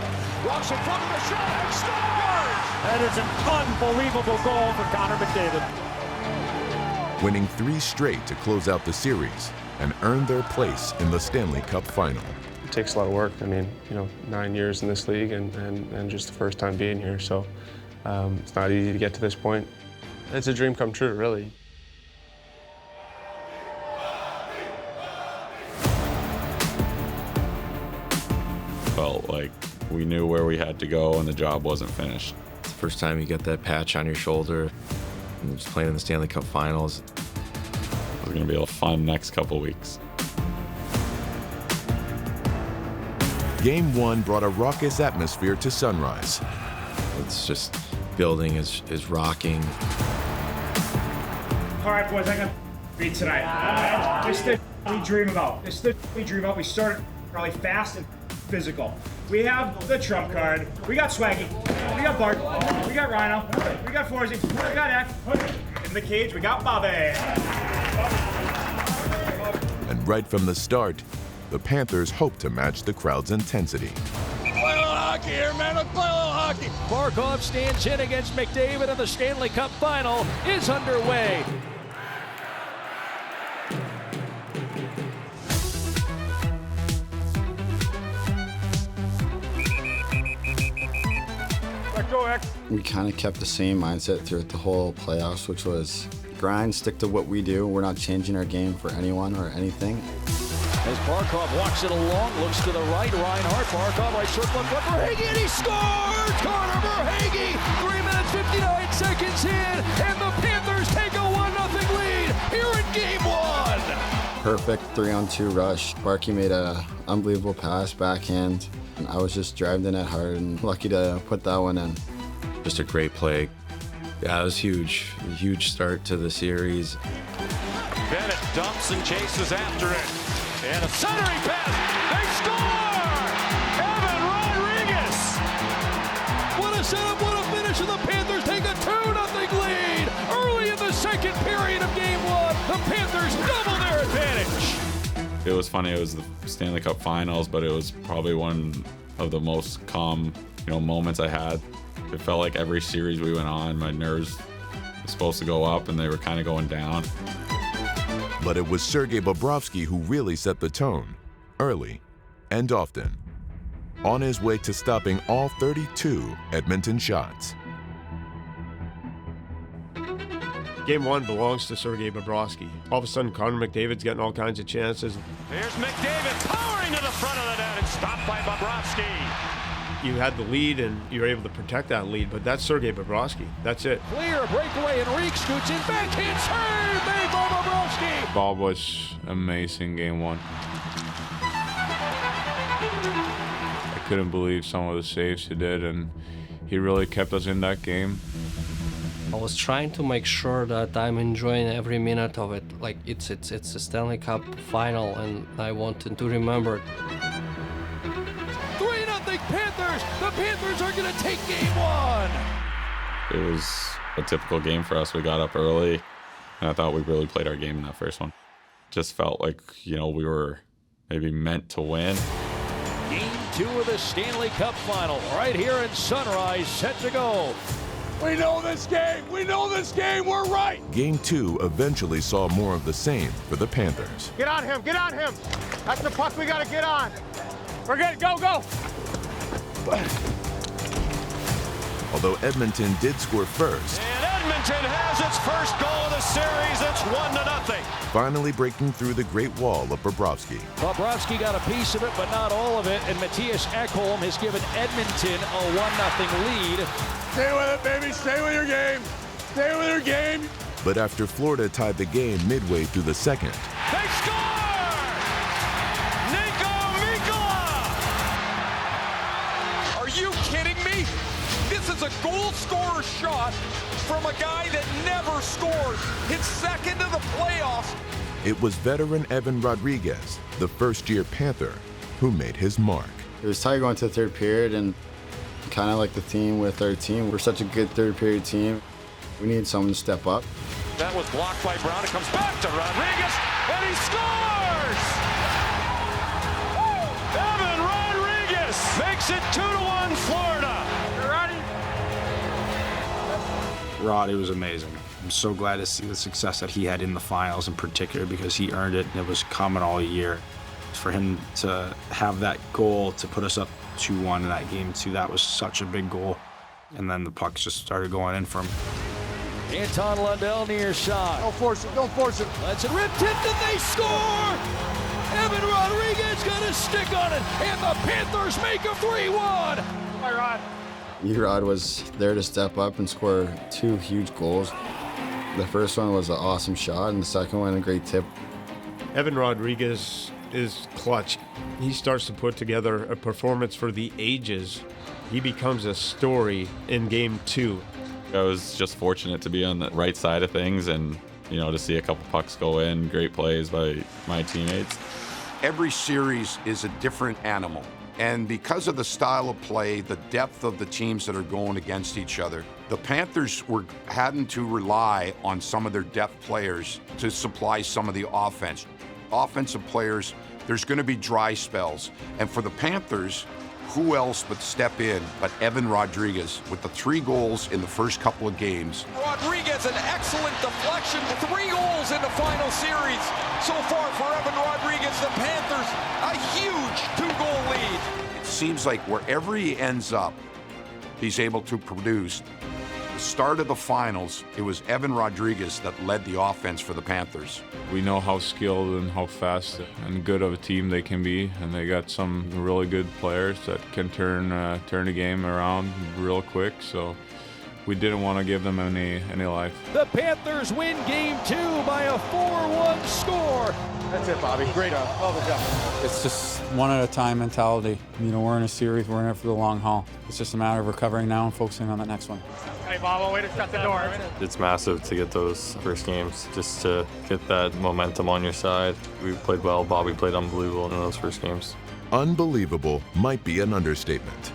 walks in front of the shot and scores! That is an unbelievable goal for Connor McDavid. Winning 3 straight to close out the series and earn their place in the Stanley Cup Final. It takes a lot of work. I mean, 9 years in this league and just the first time being here, so it's not easy to get to this point. It's a dream come true, really. Felt like we knew where we had to go and the job wasn't finished. It's the first time you get that patch on your shoulder and just playing in the Stanley Cup Finals. It's going to be a fun next couple weeks. Game 1 brought a raucous atmosphere to Sunrise. It's just building is rocking. All right, boys, I got beat tonight. This is the we dream about. This is the we dream about. We started probably fast and physical. We have the trump card. We got Swaggy. We got Bart. We got Rhino. We got Forsey. We got Eck. In the cage, we got Bobby. And right from the start, the Panthers hoped to match the crowd's intensity. Play a little hockey here, man. Let's play a little hockey. Barkov stands in against McDavid, and the Stanley Cup Final is underway. Let go, X. We kind of kept the same mindset throughout the whole playoffs, which was grind, stick to what we do. We're not changing our game for anyone or anything. As Barkov walks it along, looks to the right, Reinhart, Barkov right circle in front, Verhaeghe, and he scores! Connor Verhaeghe, 3 minutes, 59 seconds in, and the Panthers take a 1-0 lead here in Game 1. Perfect 3-on-2 rush. Barkey made an unbelievable pass, backhand. And I was just driving it hard and lucky to put that one in. Just a great play. Yeah, it was huge. A huge start to the series. Bennett dumps and chases after it. And a centering pass. They score! Evan Rodriguez! What a setup, what a finish, and the Panthers take a 2-0 lead. Early in the second period of Game 1, the Panthers double their advantage. It was funny. It was the Stanley Cup Finals, but it was probably one of the most calm, moments I had. It felt like every series we went on, my nerves were supposed to go up, and they were kind of going down. But it was Sergei Bobrovsky who really set the tone, early and often, on his way to stopping all 32 Edmonton shots. Game 1 belongs to Sergei Bobrovsky. All of a sudden, Connor McDavid's getting all kinds of chances. Here's McDavid powering to the front of the net and stopped by Bobrovsky. You had the lead and you were able to protect that lead, but that's Sergei Bobrovsky. That's it. Clear breakaway, Enrique scoots in, backhand serve made by Bobrovsky. Bob was amazing Game 1. I couldn't believe some of the saves he did, and he really kept us in that game. I was trying to make sure that I'm enjoying every minute of it. Like it's a Stanley Cup Final, and I wanted to remember. 3-0 Panthers. The Panthers are going to take Game 1. It was a typical game for us. We got up early, and I thought we really played our game in that first one. Just felt like, we were maybe meant to win. Game 2 of the Stanley Cup Final, right here in Sunrise, set to go. We know this game. We know this game. We're right. Game 2 eventually saw more of the same for the Panthers. Get on him. Get on him. That's the puck we got to get on. We're good. Go, go. Although Edmonton did score first, And Edmonton has its first goal of the series. It's 1-0. finally breaking through the great wall of Bobrovsky. Bobrovsky got a piece of it, but not all of it, and Matthias Ekholm has given Edmonton a 1-0 lead. Stay with it, baby. Stay with your game. Stay with your game. But after Florida tied the game midway through the second, They score! Nico Mikkola! Are you kidding me? This is a goal scorer shot from a guy that never scores. His second of the playoffs. it was veteran Evan Rodriguez, the first-year Panther, who made his mark. It was tight going to the third period, and kind of like the theme with our team. We're such a good third period team. We need someone to step up. That was blocked by Brown. It comes back to Rodriguez, and he scores! Evan Rodriguez makes it 2-1 Florida. You ready? Roddy was amazing. I'm so glad to see the success that he had in the finals in particular, because he earned it and it was coming all year. For him to have that goal to put us up 2-1 in that game too, that was such a big goal. And then the pucks just started going in for him. Anton Lundell near side. Don't force it. Don't force it. Let's it rip tipped and they score! Evan Rodriguez got a stick on it, and the Panthers make a 3-1. Hi, Rod. Erod was there to step up and score 2 huge goals. The first one was an awesome shot, and the second one a great tip. Evan Rodriguez is clutch. He starts to put together a performance for the ages. He becomes a story in game 2. I was just fortunate to be on the right side of things and, to see a couple pucks go in, great plays by my teammates. Every series is a different animal. And because of the style of play, the depth of the teams that are going against each other, the Panthers were having to rely on some of their depth players to supply some of the offense. Offensive players, there's going to be dry spells. And for the Panthers, who else but step in but Evan Rodriguez with the 3 goals in the first couple of games. Rodriguez, an excellent deflection. 3 goals in the final series. So far for Evan Rodriguez, the Panthers, a huge 2-goal lead. It seems like wherever he ends up, he's able to produce. The start of the finals, it was Evan Rodriguez that led the offense for the Panthers. We know how skilled and how fast and good of a team they can be, and they got some really good players that can turn the game around real quick. So we didn't want to give them any life. The Panthers win game 2 by a 4-1 score. That's it, Bobby. Great job. Well done. It's just one at a time mentality. We're in a series, we're in it for the long haul. It's just a matter of recovering now and focusing on the next one. Hey, Bob, way to shut the door. It's massive to get those first games, just to get that momentum on your side. We played well. Bobby played unbelievable in those first games. Unbelievable might be an understatement.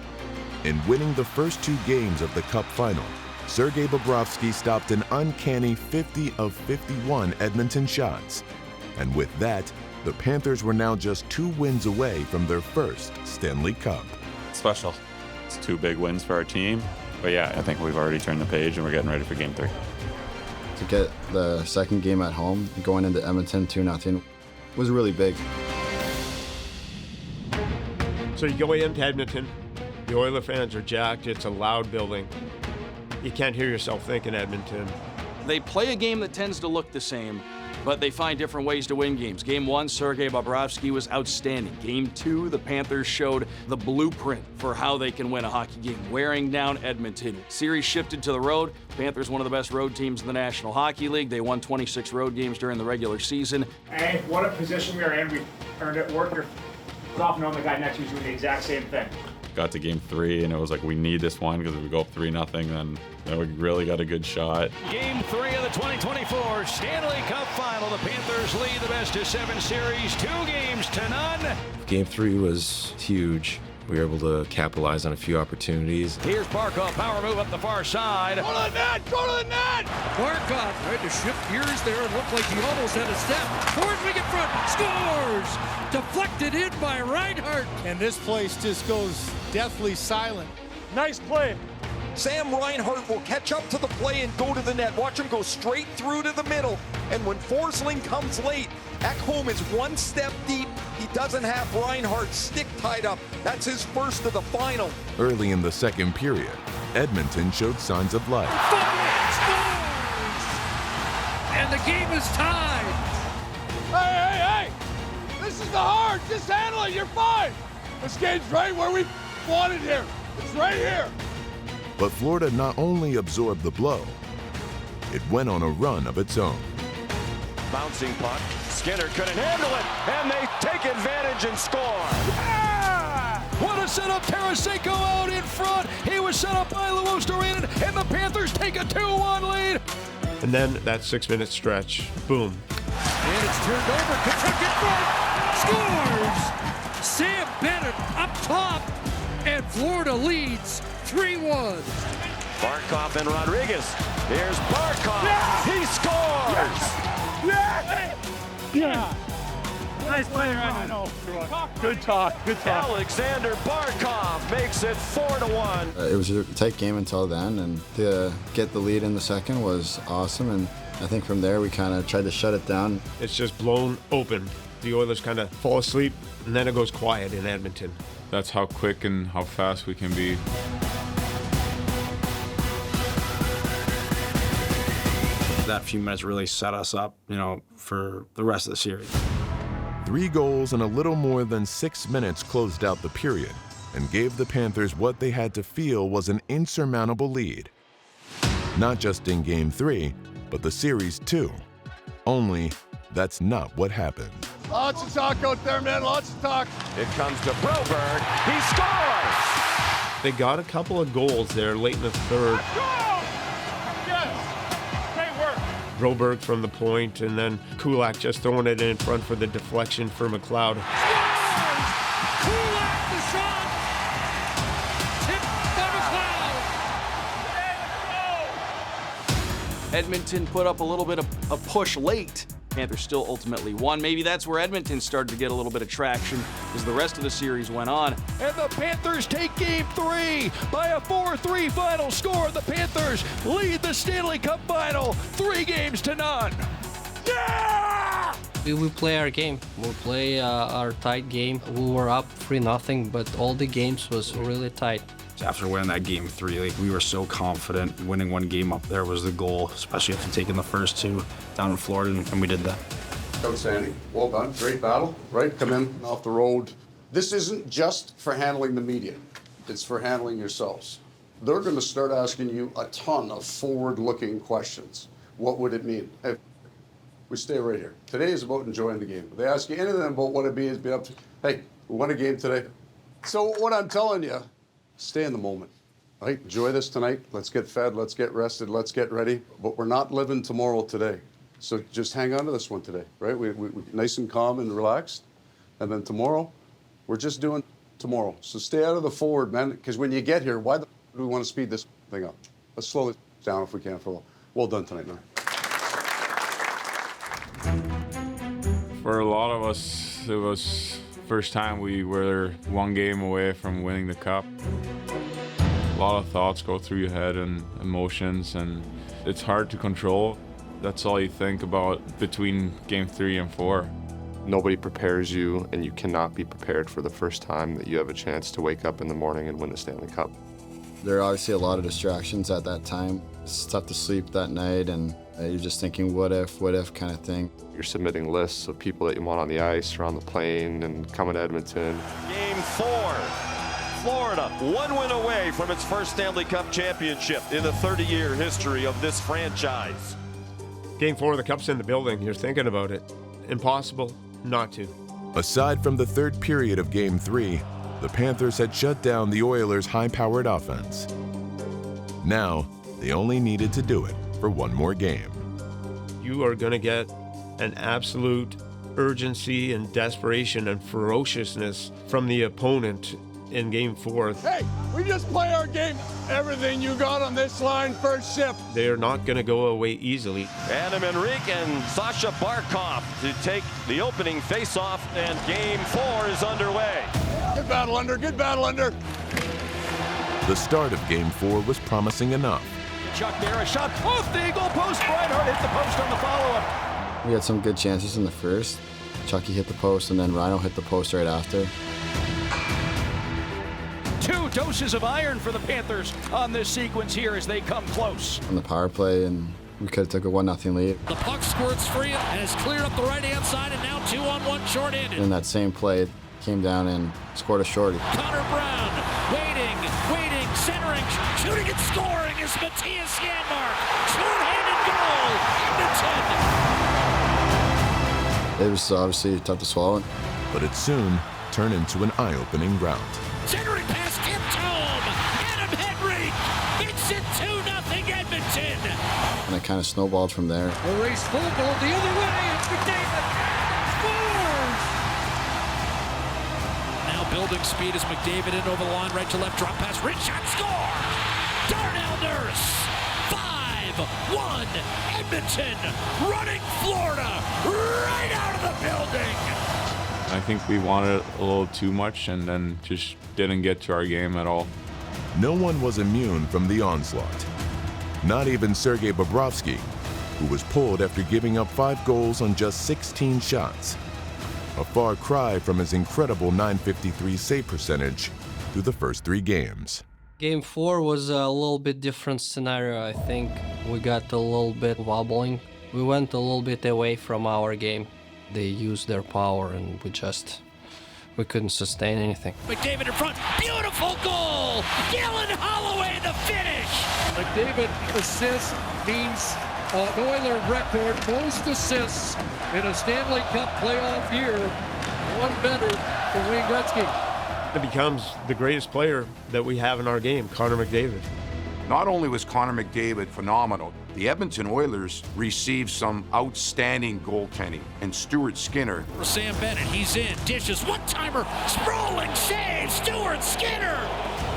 In winning the first 2 games of the Cup final, Sergei Bobrovsky stopped an uncanny 50 of 51 Edmonton shots. And with that, the Panthers were now just 2 wins away from their first Stanley Cup. Special. It's 2 big wins for our team. But yeah, I think we've already turned the page and we're getting ready for game 3. To get the second game at home, going into Edmonton 2-0, was really big. So you go into Edmonton, the Oilers fans are jacked, it's a loud building. You can't hear yourself think in Edmonton. They play a game that tends to look the same, but they find different ways to win games. Game 1, Sergei Bobrovsky was outstanding. Game 2, the Panthers showed the blueprint for how they can win a hockey game, wearing down Edmonton. Series shifted to the road. Panthers, one of the best road teams in the National Hockey League. They won 26 road games during the regular season. Hey, what a position we are in. We earned it. Work off knowing the guy next to you is doing the exact same thing. Got to game 3 and it was like, we need this one because if we go up 3-0, then we really got a good shot. Game 3 of the 2024 Stanley Cup Final. The Panthers lead the best-of-7 series 2 games to none. Game 3 was huge. We were able to capitalize on a few opportunities. Here's Barkov, power move up the far side. Go to the net! Go to the net! Barkov tried to shift gears there and looked like he almost had a step. Forsling in front, scores! Deflected in by Reinhart. And this place just goes deathly silent. Nice play. Sam Reinhart will catch up to the play and go to the net. Watch him go straight through to the middle. And when Forsling comes late, Ekholm is 1 step deep. He doesn't have Reinhart's stick tied up. That's his first of the final. Early in the second period, Edmonton showed signs of life. And the game is tied. Hey! This is the heart. Just handle it. You're fine. This game's right where we want it here. It's right here. But Florida not only absorbed the blow, it went on a run of its own. Bouncing puck. Skinner couldn't handle it, and they take advantage and score. Ah! What a setup. Tarasenko out in front. He was set up by Luostarinen, and the Panthers take a 2-1 lead. And then that 6-minute stretch, boom. And it's turned over. Tkachuk in front. Scores! Sam Bennett up top, and Florida leads 3-1. Barkov and Rodriguez. Here's Barkov. Yes! He scores! Yes! Yeah. Nice play, Ryan. Good talk. Alexander Barkov makes it 4-1. It was a tight game until then, and to get the lead in the second was awesome. And I think from there we kind of tried to shut it down. It's just blown open. The Oilers kind of fall asleep, and then it goes quiet in Edmonton. That's how quick and how fast we can be. That few minutes really set us up, for the rest of the series. 3 goals in a little more than 6 minutes closed out the period and gave the Panthers what they had to feel was an insurmountable lead. Not just in Game 3, but the series too. Only that's not what happened. Lots of talk out there, man. Lots of talk. It comes to Broberg. He scores! They got a couple of goals there late in the third. Broberg from the point, and then Kulak just throwing it in front for the deflection for McLeod. Kulak the shot! Tipped by McLeod! Edmonton put up a little bit of a push late. Panthers still ultimately won. Maybe that's where Edmonton started to get a little bit of traction as the rest of the series went on. And the Panthers take Game 3 by a 4-3 final score. The Panthers lead the Stanley Cup Final 3-0. Yeah! We play our game. We play our tight game. We were up 3-0, but all the games was really tight. After winning that Game 3, we were so confident. Winning one game up there was the goal, especially after taking the first 2 down in Florida, and we did that. Outstanding. Well done. Great battle, right? Come in off the road. This isn't just for handling the media. It's for handling yourselves. They're going to start asking you a ton of forward-looking questions. What would it mean? Hey, we stay right here. Today is about enjoying the game. If they ask you anything about what it means, be up to, hey, we won a game today. So what I'm telling you, stay in the moment, right? Enjoy this tonight. Let's get fed. Let's get rested. Let's get ready. But we're not living tomorrow today. So just hang on to this one today, right? We nice and calm and relaxed. And then tomorrow, we're just doing tomorrow. So stay out of the forward, man, because when you get here, why do we want to speed this thing up? Let's slow it down if we can for a while. Well done tonight, man. For a lot of us, it was first time we were 1 game away from winning the cup. A lot of thoughts go through your head and emotions, and it's hard to control. That's all you think about between Game 3 and 4. Nobody prepares you, and you cannot be prepared for the first time that you have a chance to wake up in the morning and win the Stanley Cup. There are obviously a lot of distractions at that time. It's tough to sleep that night, and you're just thinking what if kind of thing. You're submitting lists of people that you want on the ice or on the plane and coming to Edmonton. Game 4. Florida, 1 win away from its first Stanley Cup championship in the 30-year history of this franchise. Game 4, the Cup's in the building. You're thinking about it. Impossible not to. Aside from the third period of Game 3, the Panthers had shut down the Oilers' high-powered offense. Now, they only needed to do it for 1 more game. You are going to get an absolute urgency and desperation and ferociousness from the opponent in Game 4. Hey, we just play our game. Everything you got on this line, first shift. They are not going to go away easily. Adam Henrique and Sasha Barkov to take the opening face-off, and Game 4 is underway. Good battle under, good battle under. The start of Game 4 was promising enough. Chuck there, a shot off the goal post. Reinhart hit the post on the follow-up. We had some good chances in the first. Chucky hit the post, and then Rhino hit the post right after. 2 doses of iron for the Panthers on this sequence here as they come close. On the power play, and we could have took a 1-0 lead. The puck squirts free and has cleared up the right-hand side, and now 2-on-1 short-handed. In that same play, came down and scored a shorty. Connor Brown, waiting, centering, shooting and scoring is Matthias Janmark. Short-handed goal, Edmonton. It was obviously tough to swallow. But it soon turned into an eye-opening rout. Centering pass tipped home. Adam Henrique makes it 2-0 Edmonton. And it kind of snowballed from there. A race full goal the other way. McDavid scores. Now building speed as McDavid in over the line, right to left, drop pass, rich shot, score. Darnell Nurse. 5-1 Edmonton, running Florida right out of the building. I think we wanted a little too much and then just didn't get to our game at all. No one was immune from the onslaught. Not even Sergei Bobrovsky, who was pulled after giving up 5 goals on just 16 shots. A far cry from his incredible .953 save percentage through the first 3 games. Game 4 was a little bit different scenario, I think. We got a little bit wobbling. We went a little bit away from our game. They used their power and we couldn't sustain anything. McDavid in front, beautiful goal! Galen Holloway, the finish! McDavid assist means an Oiler record, most assists in a Stanley Cup playoff year. One better for Wayne Gretzky. It becomes the greatest player that we have in our game, Connor McDavid. Not only was Connor McDavid phenomenal, the Edmonton Oilers received some outstanding goaltending. And Stuart Skinner. For Sam Bennett, he's in, dishes, one-timer, sprawling save, Stuart Skinner!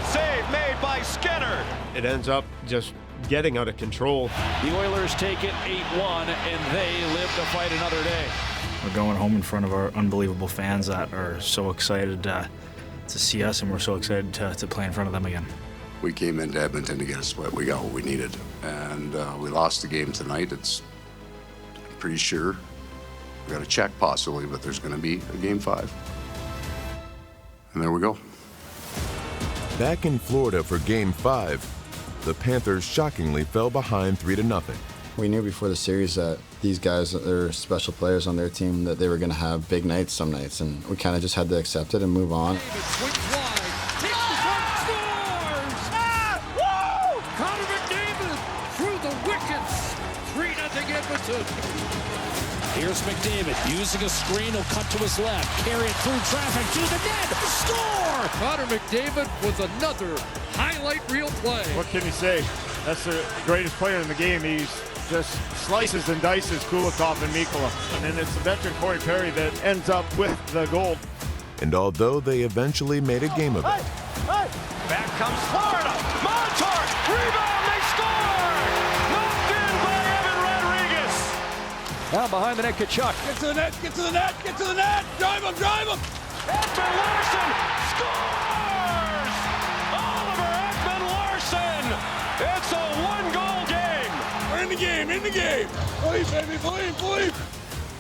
Save made by Skinner! It ends up just getting out of control. The Oilers take it 8-1, and they live to fight another day. We're going home in front of our unbelievable fans that are so excited to see us, and we're so excited to play in front of them again. We came into Edmonton to get a split. We got what we needed, and we lost the game tonight. I'm pretty sure we got a check possibly, but there's going to be a Game 5. And there we go. Back in Florida for Game 5, the Panthers shockingly fell behind 3-0. We knew before the series that these guys, they're special players on their team, that they were going to have big nights some nights, and we kind of just had to accept it and move on. Swings wide, takes the shot, scores! Connor McDavid through the wickets, 3-0 Edmonton. Here's McDavid using a screen, he'll cut to his left, carry it through traffic to the net, score! Connor McDavid was another highlight reel play. What can you say? That's the greatest player in the game. He's just slices and dices Kulikov and Mikkola. And then it's the veteran Corey Perry that ends up with the goal. And although they eventually made a game of it, Back comes Florida. Montour, rebound, they score! Knocked in by Evan Rodriguez. Now behind the net, Tkachuk. Get to the net, get to the net, get to the net! Drive him, drive him! Ekman Larsson scores! Oliver Ekman Larsson! It's a one-goal game. We're in the game, in the game! Believe, baby, believe, believe!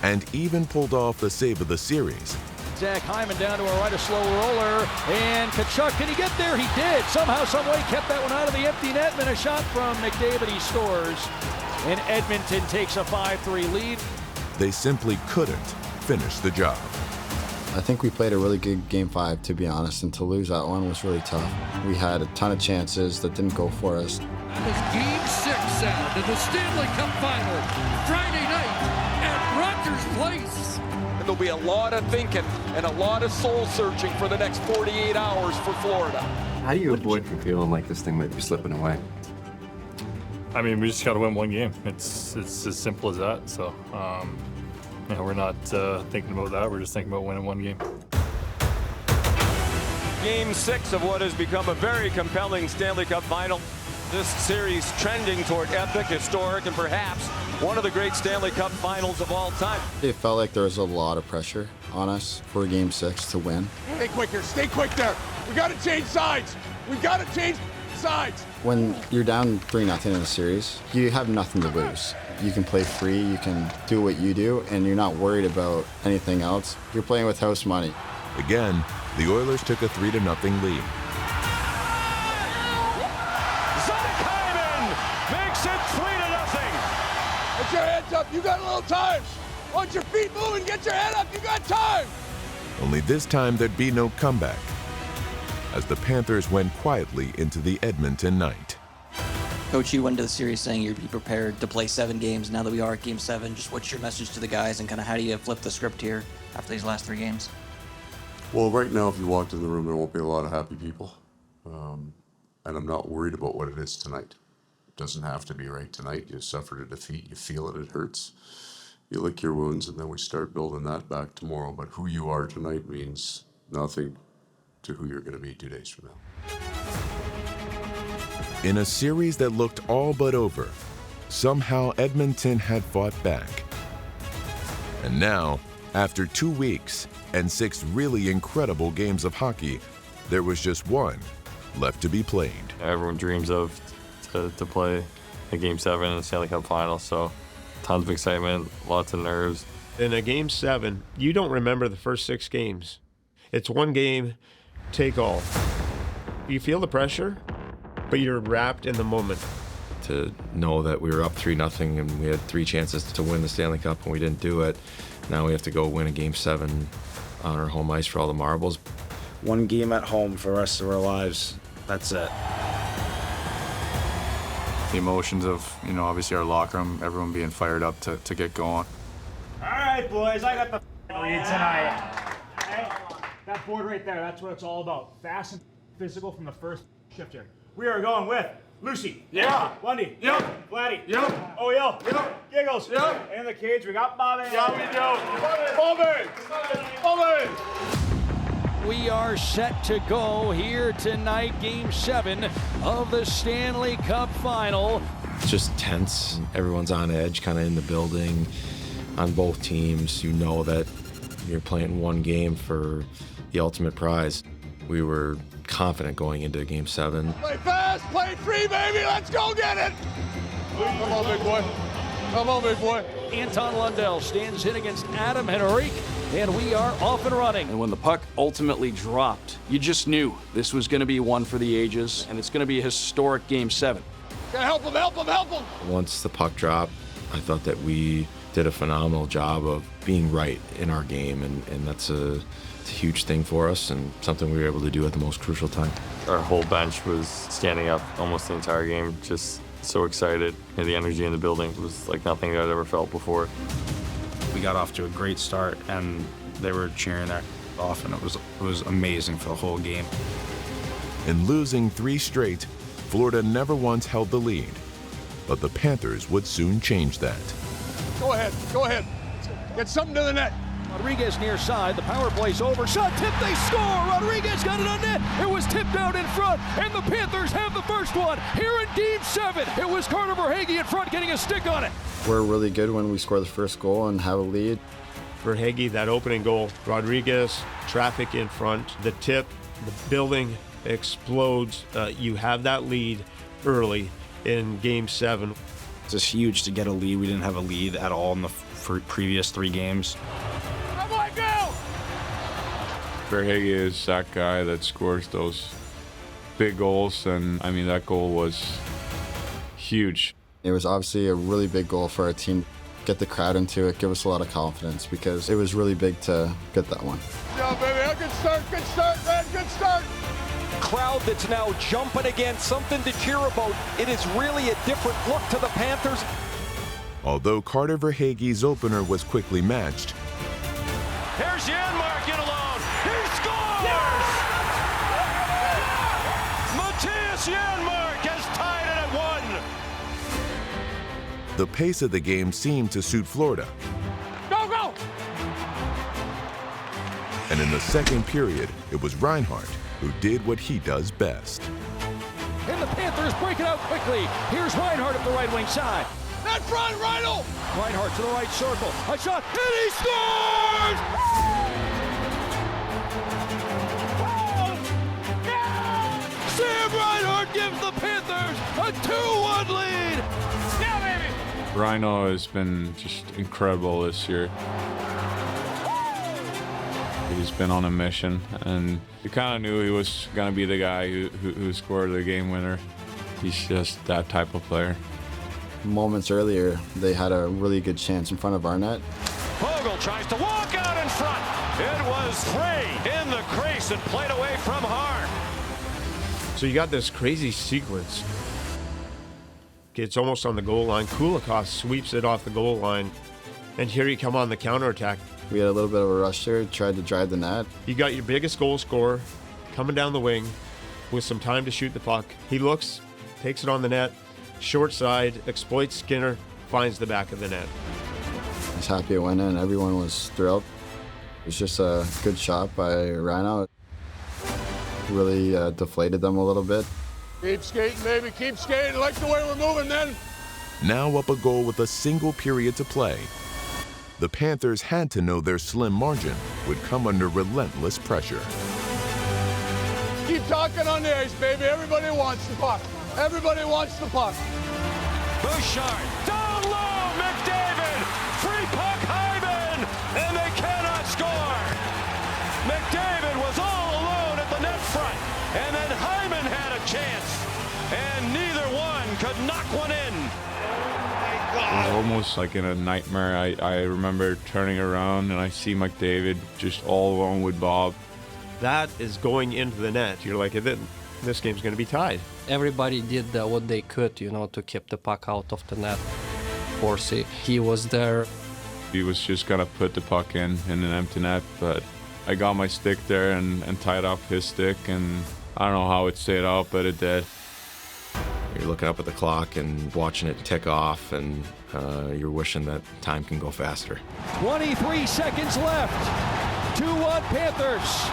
and even pulled off the save of the series. Zach Hyman down to a right, a slow roller, and Tkachuk, can he get there? He did. Somehow, some way, kept that one out of the empty net, and a shot from McDavid, he scores. And Edmonton takes a 5-3 lead. They simply couldn't finish the job. I think we played a really good Game 5, to be honest, and to lose that one was really tough. We had a ton of chances that didn't go for us. That is Game 6 sound in the Stanley Cup Final, Friday night at Rogers Place. And there'll be a lot of thinking and a lot of soul searching for the next 48 hours for Florida. How do you avoid from feeling like this thing might be slipping away? I mean, we just got to win one game. It's as simple as that. So, we're not thinking about that. We're just thinking about winning one game. Game 6 of what has become a very compelling Stanley Cup Final. This series trending toward epic, historic, and perhaps one of the great Stanley Cup Finals of all time. It felt like there was a lot of pressure on us for Game 6 to win. Stay quick here, stay quick there. We got to change sides. We got to change sides. When you're down 3-0 in a series, you have nothing to lose. You can play free, you can do what you do, and you're not worried about anything else. You're playing with house money. Again, the Oilers took a 3-0 lead. Zach Hyman makes it 3-0. Get your heads up, you got a little time. Want your feet moving, get your head up, you got time. Only this time there'd be no comeback, as the Panthers went quietly into the Edmonton night. Coach, you went into the series saying you'd be prepared to play 7 games. Now that we are at Game 7, just what's your message to the guys, and kind of how do you flip the script here after these last 3 games? Well, right now, if you walked in the room, there won't be a lot of happy people. And I'm not worried about what it is tonight. It doesn't have to be right tonight. You suffered a defeat. You feel it. It hurts. You lick your wounds, and then we start building that back tomorrow. But who you are tonight means nothing to who you're going to be 2 days from now. In a series that looked all but over, somehow Edmonton had fought back. And now, after 2 weeks and 6 really incredible games of hockey, there was just one left to be played. Everyone dreams of to play a Game 7 in the Stanley Cup Final, so tons of excitement, lots of nerves. In a Game 7, you don't remember the first 6 games. It's one game, take all. You feel the pressure, but you're wrapped in the moment. To know that we were up 3-0 and we had 3 chances to win the Stanley Cup and we didn't do it. Now we have to go win a Game 7 on our home ice for all the marbles. One game at home for the rest of our lives. That's it. The emotions of, obviously our locker room, everyone being fired up to get going. All right, boys, I got the lead tonight. Hey, that board right there, that's what it's all about. Fast and physical from the first shift here. We are going with Lucy. Yeah. Lundy. Yep. Vladdy. Yep. OEL. Yep. Giggles. Yep. And in the cage, we got Bobby. Yeah, we do. Bobby. Bobby. We are set to go here tonight, Game 7 of the Stanley Cup Final. It's just tense. Everyone's on edge, kind of in the building on both teams. You know that you're playing one game for the ultimate prize. We were confident going into Game 7. Play fast, play free, baby. Let's go get it. Come on, big boy. Come on, big boy. Anton Lundell stands in against Adam Henrique, and we are off and running. And when the puck ultimately dropped, you just knew this was going to be one for the ages, and it's going to be a historic Game 7. Help him, help him, help him. Once the puck dropped, I thought that we did a phenomenal job of being right in our game, and that's a huge thing for us and something we were able to do at the most crucial time. Our whole bench was standing up almost the entire game, just so excited. And the energy in the building was like nothing I'd ever felt before. We got off to a great start, and they were cheering that off, and it was amazing for the whole game. In losing 3 straight, Florida never once held the lead, but the Panthers would soon change that. Go ahead, go ahead. Get something to the net. Rodriguez near side, the power play's over, shot tipped, they score! Rodriguez got it on net, it was tipped out in front, and the Panthers have the first one here in Game 7. It was Carter Verhaeghe in front getting a stick on it. We're really good when we score the first goal and have a lead. Verhaeghe, that opening goal, Rodriguez, traffic in front, the tip, the building explodes. You have that lead early in Game 7. It's just huge to get a lead. We didn't have a lead at all in the previous 3 games. Verhaeghe is that guy that scores those big goals, and I mean, that goal was huge. It was obviously a really big goal for our team. Get the crowd into it, give us a lot of confidence, because it was really big to get that one. Yeah, baby, good start, man, good start. Crowd that's now jumping again, something to cheer about. It is really a different look to the Panthers. Although Carter Verhaeghe's opener was quickly matched, Here's Janmark in alone. He scores! Matthias Janmark has tied it at 1. the pace of the game seemed to suit Florida. Go, go! And in the second period, it was Reinhart who did what he does best. And the Panthers break it out quickly. Here's Reinhart at the right wing side. Net front, Reinl! Reinhart to the right circle. A shot, and he scores! Sam Reinhart gives the Panthers a 2-1 lead. Yeah, baby! Rhino has been just incredible this year. He's been on a mission, and you kind of knew he was going to be the guy who scored the game winner. He's just that type of player. Moments earlier, they had a really good chance in front of our net. Vogel tries to walk out in front. It was free in the crease and played away from Hart. So you got this crazy sequence. It's almost on the goal line. Kulikov sweeps it off the goal line, and here you come on the counterattack. We had a little bit of a rush there, tried to drive the net. You got your biggest goal scorer coming down the wing with some time to shoot the puck. He looks, takes it on the net, short side, exploits Skinner, finds the back of the net. I was happy it went in. Everyone was thrilled. It was just a good shot by Rhino. Really deflated them a little bit. Keep skating, baby, keep skating. Like the way we're moving, then. Now up a goal with a single period to play. The Panthers had to know their slim margin would come under relentless pressure. Keep talking on the ice, baby. Everybody wants the puck. Everybody wants the puck. Bouchard, down low, McDavid, free puck, Hyman, and they cannot score. McDavid was all alone at the net front, and then Hyman had a chance, could knock one in. It was almost like in a nightmare. I remember turning around and I see McDavid just all alone with Bob. That is going into the net. You're like, this game's going to be tied. Everybody did what they could, to keep the puck out of the net. Horsey, he was there. He was just going to put the puck in an empty net, but I got my stick there and tied up his stick, and I don't know how it stayed out, but it did. You're looking up at the clock and watching it tick off, and you're wishing that time can go faster. 23 seconds left. 2-1 Panthers.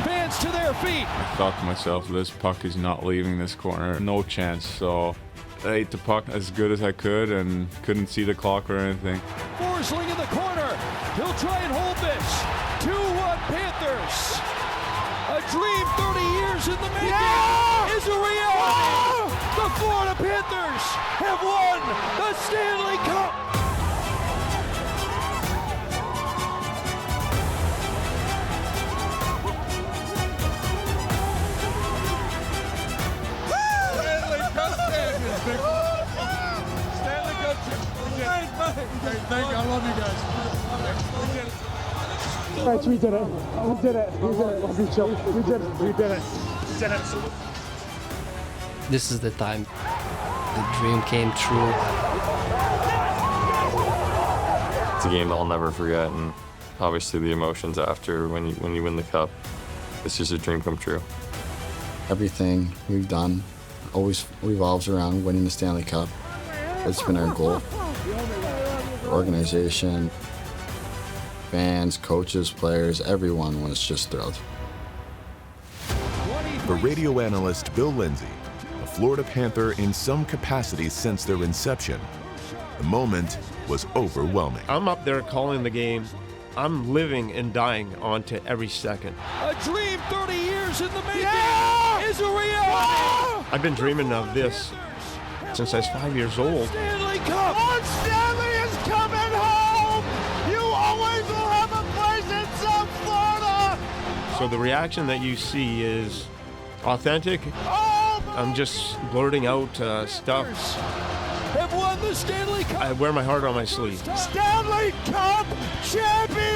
Fans to their feet. I thought to myself, this puck is not leaving this corner. No chance. So I ate the puck as good as I could and couldn't see the clock or anything. Forsling in the corner. He'll try and hold this. 2-1 Panthers. A dream 30 years in the making is a reality. The Florida Panthers have won the Stanley Cup. Stanley Cup champions. Thank you. I love you guys. Guys, we did it. We did it. We did it. We did it. We did it. We did it. This is the time the dream came true. It's a game I'll never forget, and obviously the emotions after when you win the cup. It's just a dream come true. Everything we've done always revolves around winning the Stanley Cup. It's been our goal. The organization, fans, coaches, players, everyone was just thrilled. For radio analyst Bill Lindsay, a Florida Panther in some capacity since their inception, the moment was overwhelming. I'm up there calling the game. I'm living and dying onto every second. A dream 30 years in the making is a reality. I've been dreaming of this since I was 5 years old. Stanley Cup. Lord Stanley is coming home. You always will have a place in South Florida. So the reaction that you see is authentic. I'm just blurting out stuff. Have won the Stanley Cup. I wear my heart on my sleeve. Stanley Cup champions!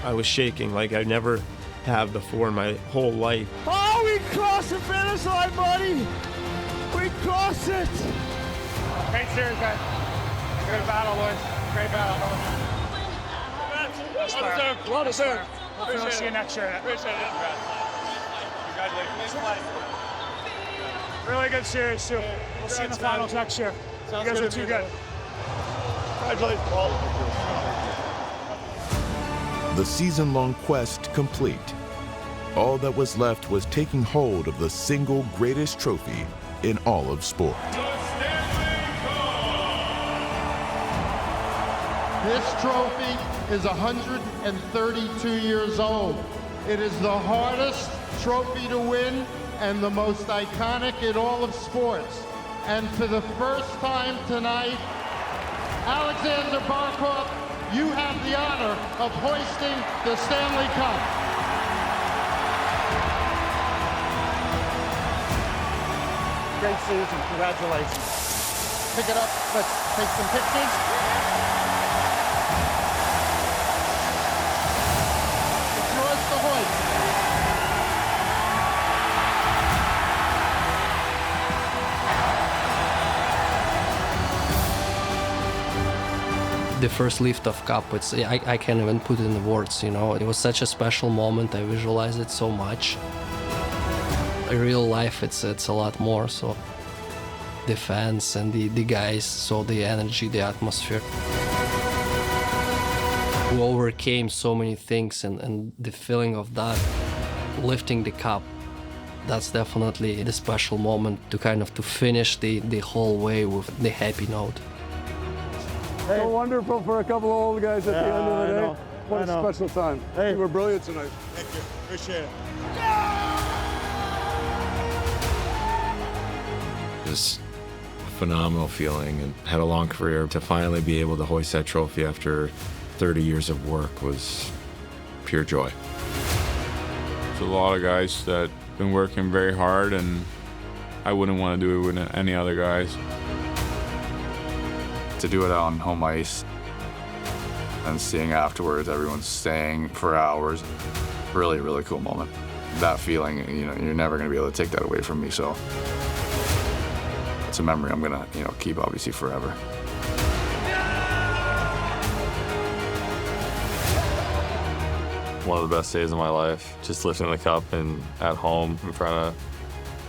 I was shaking like I never have before in my whole life. Oh, we crossed the finish line, buddy. We crossed it. Great series, guys. Great battle, boys. Great battle. Well deserved. Hopefully we'll see you next year. Appreciate it. Congratulations. Really good series, too. We'll see you in the finals next year. You guys are too good. Congratulations, Paul. The season-long quest complete. All that was left was taking hold of the single greatest trophy in all of sport. This trophy is 132 years old. It is the hardest trophy to win and the most iconic in all of sports. And for the first time tonight, Alexander Barkov, you have the honor of hoisting the Stanley Cup. Great season. Congratulations. Pick it up. Let's take some pictures. It's yours to hoist. The first lift of cup, I can't even put it in words, It was such a special moment. I visualized it so much. In real life, it's a lot more. So the fans and the guys saw the energy, the atmosphere. We overcame so many things, and the feeling of that, lifting the cup, that's definitely the special moment to to finish the whole way with the happy note. So wonderful for a couple of old guys at the end of the day. What a special time. Hey, you were brilliant tonight. Thank you. Appreciate it. It was a phenomenal feeling, and had a long career. To finally be able to hoist that trophy after 30 years of work was pure joy. There's a lot of guys that been working very hard, and I wouldn't want to do it with any other guys. To do it on home ice and seeing afterwards everyone's staying for hours, really, really cool moment. That feeling, you know, you're never going to be able to take that away from me. So it's a memory I'm going to, you know, keep obviously forever. One of the best days of my life, just lifting the cup and at home in front of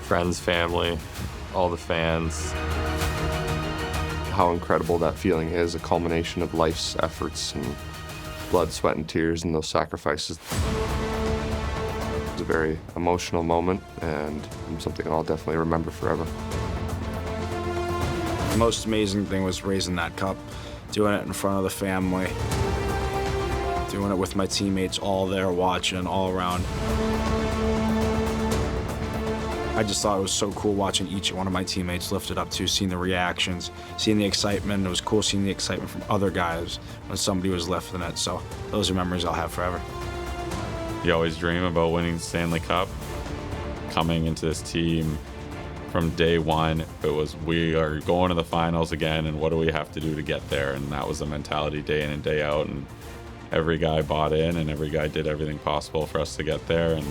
friends, family, all the fans. How incredible that feeling is, a culmination of life's efforts and blood, sweat, and tears and those sacrifices. It's a very emotional moment and something I'll definitely remember forever. The most amazing thing was raising that cup, doing it in front of the family, doing it with my teammates all there watching, all around. I just thought it was so cool watching each one of my teammates lift it up too, seeing the reactions, seeing the excitement. It was cool seeing the excitement from other guys when somebody was lifting it. So those are memories I'll have forever. You always dream about winning the Stanley Cup. Coming into this team from day one, it was we are going to the finals again, and what do we have to do to get there? And that was the mentality day in and day out. And every guy bought in, and every guy did everything possible for us to get there. And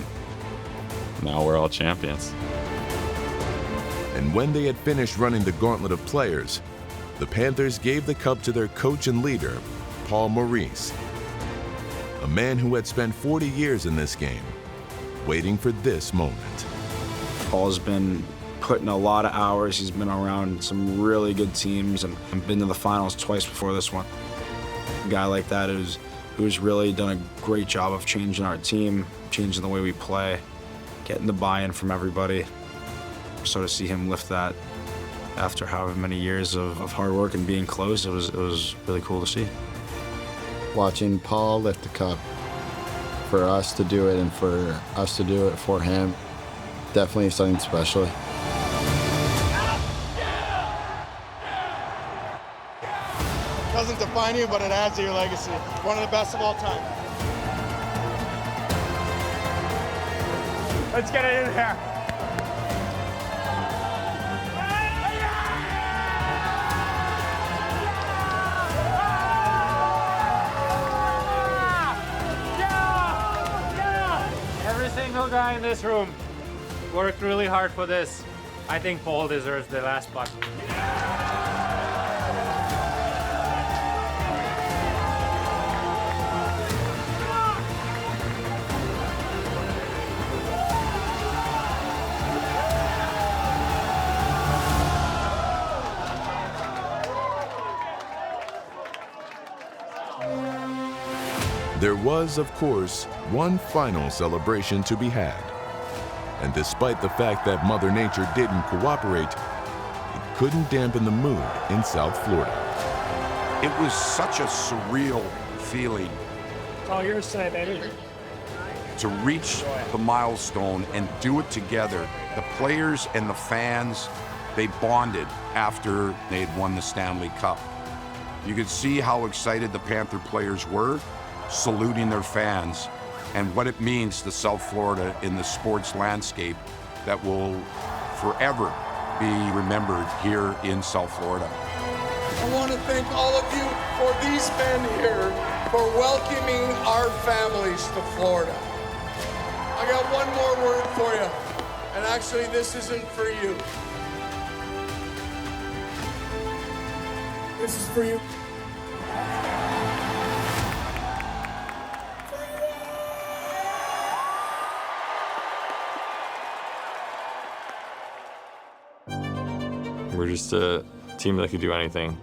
now we're all champions. And when they had finished running the gauntlet of players, the Panthers gave the cup to their coach and leader, Paul Maurice, a man who had spent 40 years in this game, waiting for this moment. Paul's been putting a lot of hours. He's been around some really good teams and been to the finals twice before this one. A guy like that who's really done a great job of changing our team, changing the way we play, getting the buy-in from everybody. So to see him lift that after however many years of hard work and being close, it was really cool to see. Watching Paul lift the cup, for us to do it and for us to do it for him, definitely something special. Doesn't define you, but it adds to your legacy. One of the best of all time. Let's get it in here. Every single guy in this room worked really hard for this. I think Paul deserves the last puck. There was, of course, one final celebration to be had. And despite the fact that Mother Nature didn't cooperate, it couldn't dampen the mood in South Florida. It was such a surreal feeling. It's all yours today, baby. To reach the milestone and do it together. The players and the fans, they bonded after they had won the Stanley Cup. You could see how excited the Panther players were, saluting their fans, and what it means to South Florida in the sports landscape that will forever be remembered here in South Florida. I want to thank all of you for these men here for welcoming our families to Florida. I got one more word for you, and actually this isn't for you. This is for you. We're just a team that could do anything.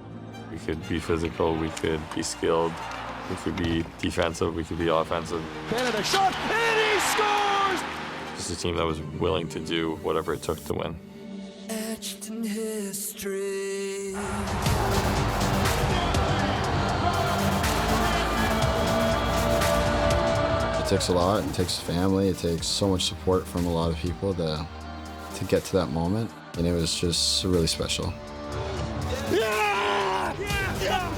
We could be physical, we could be skilled, we could be defensive, we could be offensive. Canada shot, and he scores! Just a team that was willing to do whatever it took to win. Etched in history. It takes a lot. It takes family. It takes so much support from a lot of people to get to that moment. And it was just really special. Yeah! Yeah!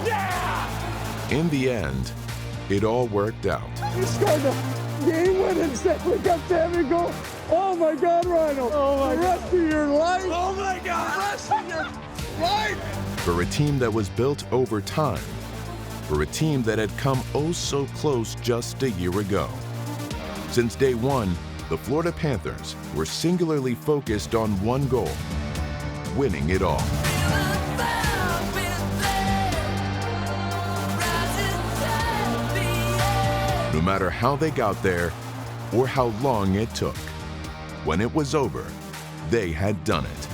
Yeah! In the end, it all worked out. We scored the game-winning Stanley Cup champion goal. Oh my God, Rhino. Oh my God. The rest of your life. Oh my God. The rest of your life. For a team that was built over time, for a team that had come oh so close just a year ago. Since day one, the Florida Panthers were singularly focused on one goal: winning it all. No matter how they got there or how long it took, when it was over, they had done it.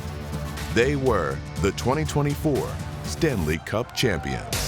They were the 2024 Stanley Cup champions.